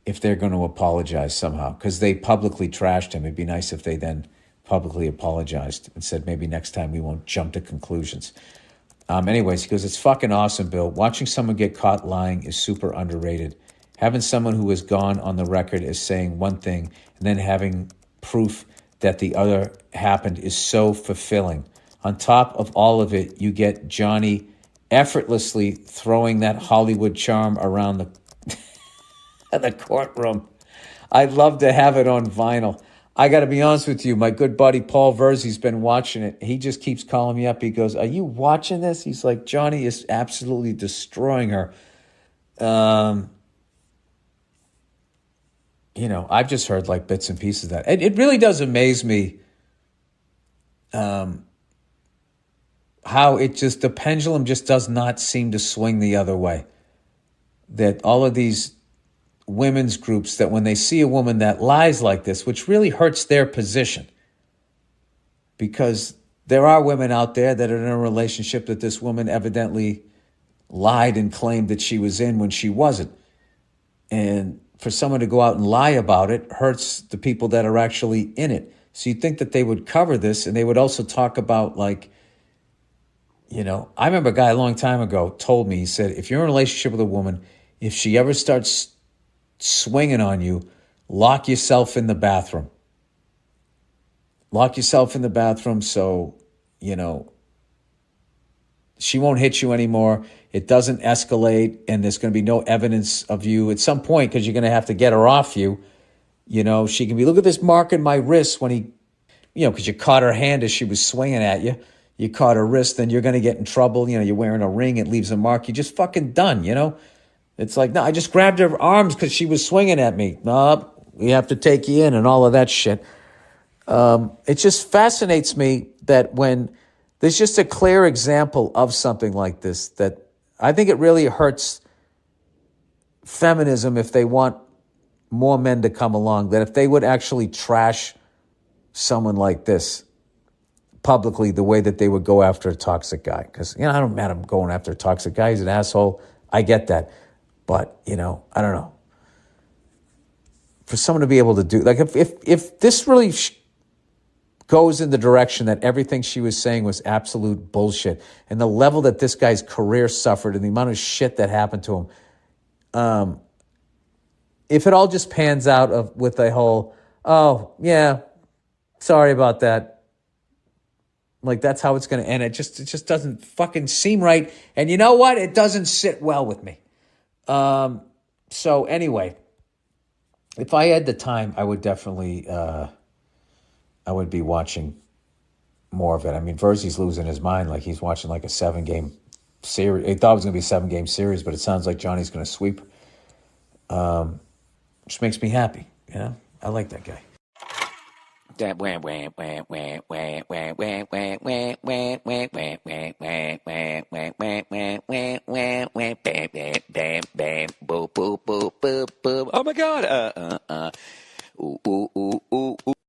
if they're going to apologize somehow, because they publicly trashed him. It'd be nice if they then publicly apologized and said, maybe next time we won't jump to conclusions. Anyways, he goes, it's fucking awesome, Bill. Watching someone get caught lying is super underrated. Having someone who has gone on the record as saying one thing and then having proof that the other happened is so fulfilling. On top of all of it, you get Johnny effortlessly throwing that Hollywood charm around the courtroom. I'd love to have it on vinyl. I got to be honest with you. My good buddy Paul Verzi's been watching it. He just keeps calling me up. He goes, "Are you watching this?" He's like, "Johnny is absolutely destroying her." You know, I've just heard like bits and pieces of that. It really does amaze me how the pendulum just does not seem to swing the other way. That all of these women's groups, that when they see a woman that lies like this, which really hurts their position, because there are women out there that are in a relationship that this woman evidently lied and claimed that she was in when she wasn't. And for someone to go out and lie about it hurts the people that are actually in it. So you'd think that they would cover this, and they would also talk about, like, you know, I remember a guy a long time ago told me, he said, if you're in a relationship with a woman, if she ever starts swinging on you, lock yourself in the bathroom. Lock yourself in the bathroom so, you know, she won't hit you anymore. It doesn't escalate, and there's going to be no evidence of you at some point, because you're going to have to get her off you. You know, she can be, look at this mark in my wrist when he, you know, because you caught her hand as she was swinging at you. You caught her wrist, then you're going to get in trouble. You know, you're wearing a ring, it leaves a mark. You're just fucking done, you know? It's like, no, I just grabbed her arms because she was swinging at me. No, we have to take you in and all of that shit. It just fascinates me that when there's just a clear example of something like this, that I think it really hurts feminism if they want more men to come along, that if they would actually trash someone like this publicly the way that they would go after a toxic guy. Because, you know, I don't matter going after a toxic guy. He's an asshole. I get that. But, you know, I don't know. For someone to be able to do, like, if this really goes in the direction that everything she was saying was absolute bullshit, and the level that this guy's career suffered and the amount of shit that happened to him, if it all just pans out with a whole, oh, yeah, sorry about that, like, that's how it's going to end. It just doesn't fucking seem right. And you know what? It doesn't sit well with me. So anyway, if I had the time, I would definitely, I would be watching more of it. I mean, Verzi's losing his mind. Like, he's watching like a 7-game series. He thought it was going to be a 7-game series, but it sounds like Johnny's going to sweep. Which makes me happy. You know, I like that guy. That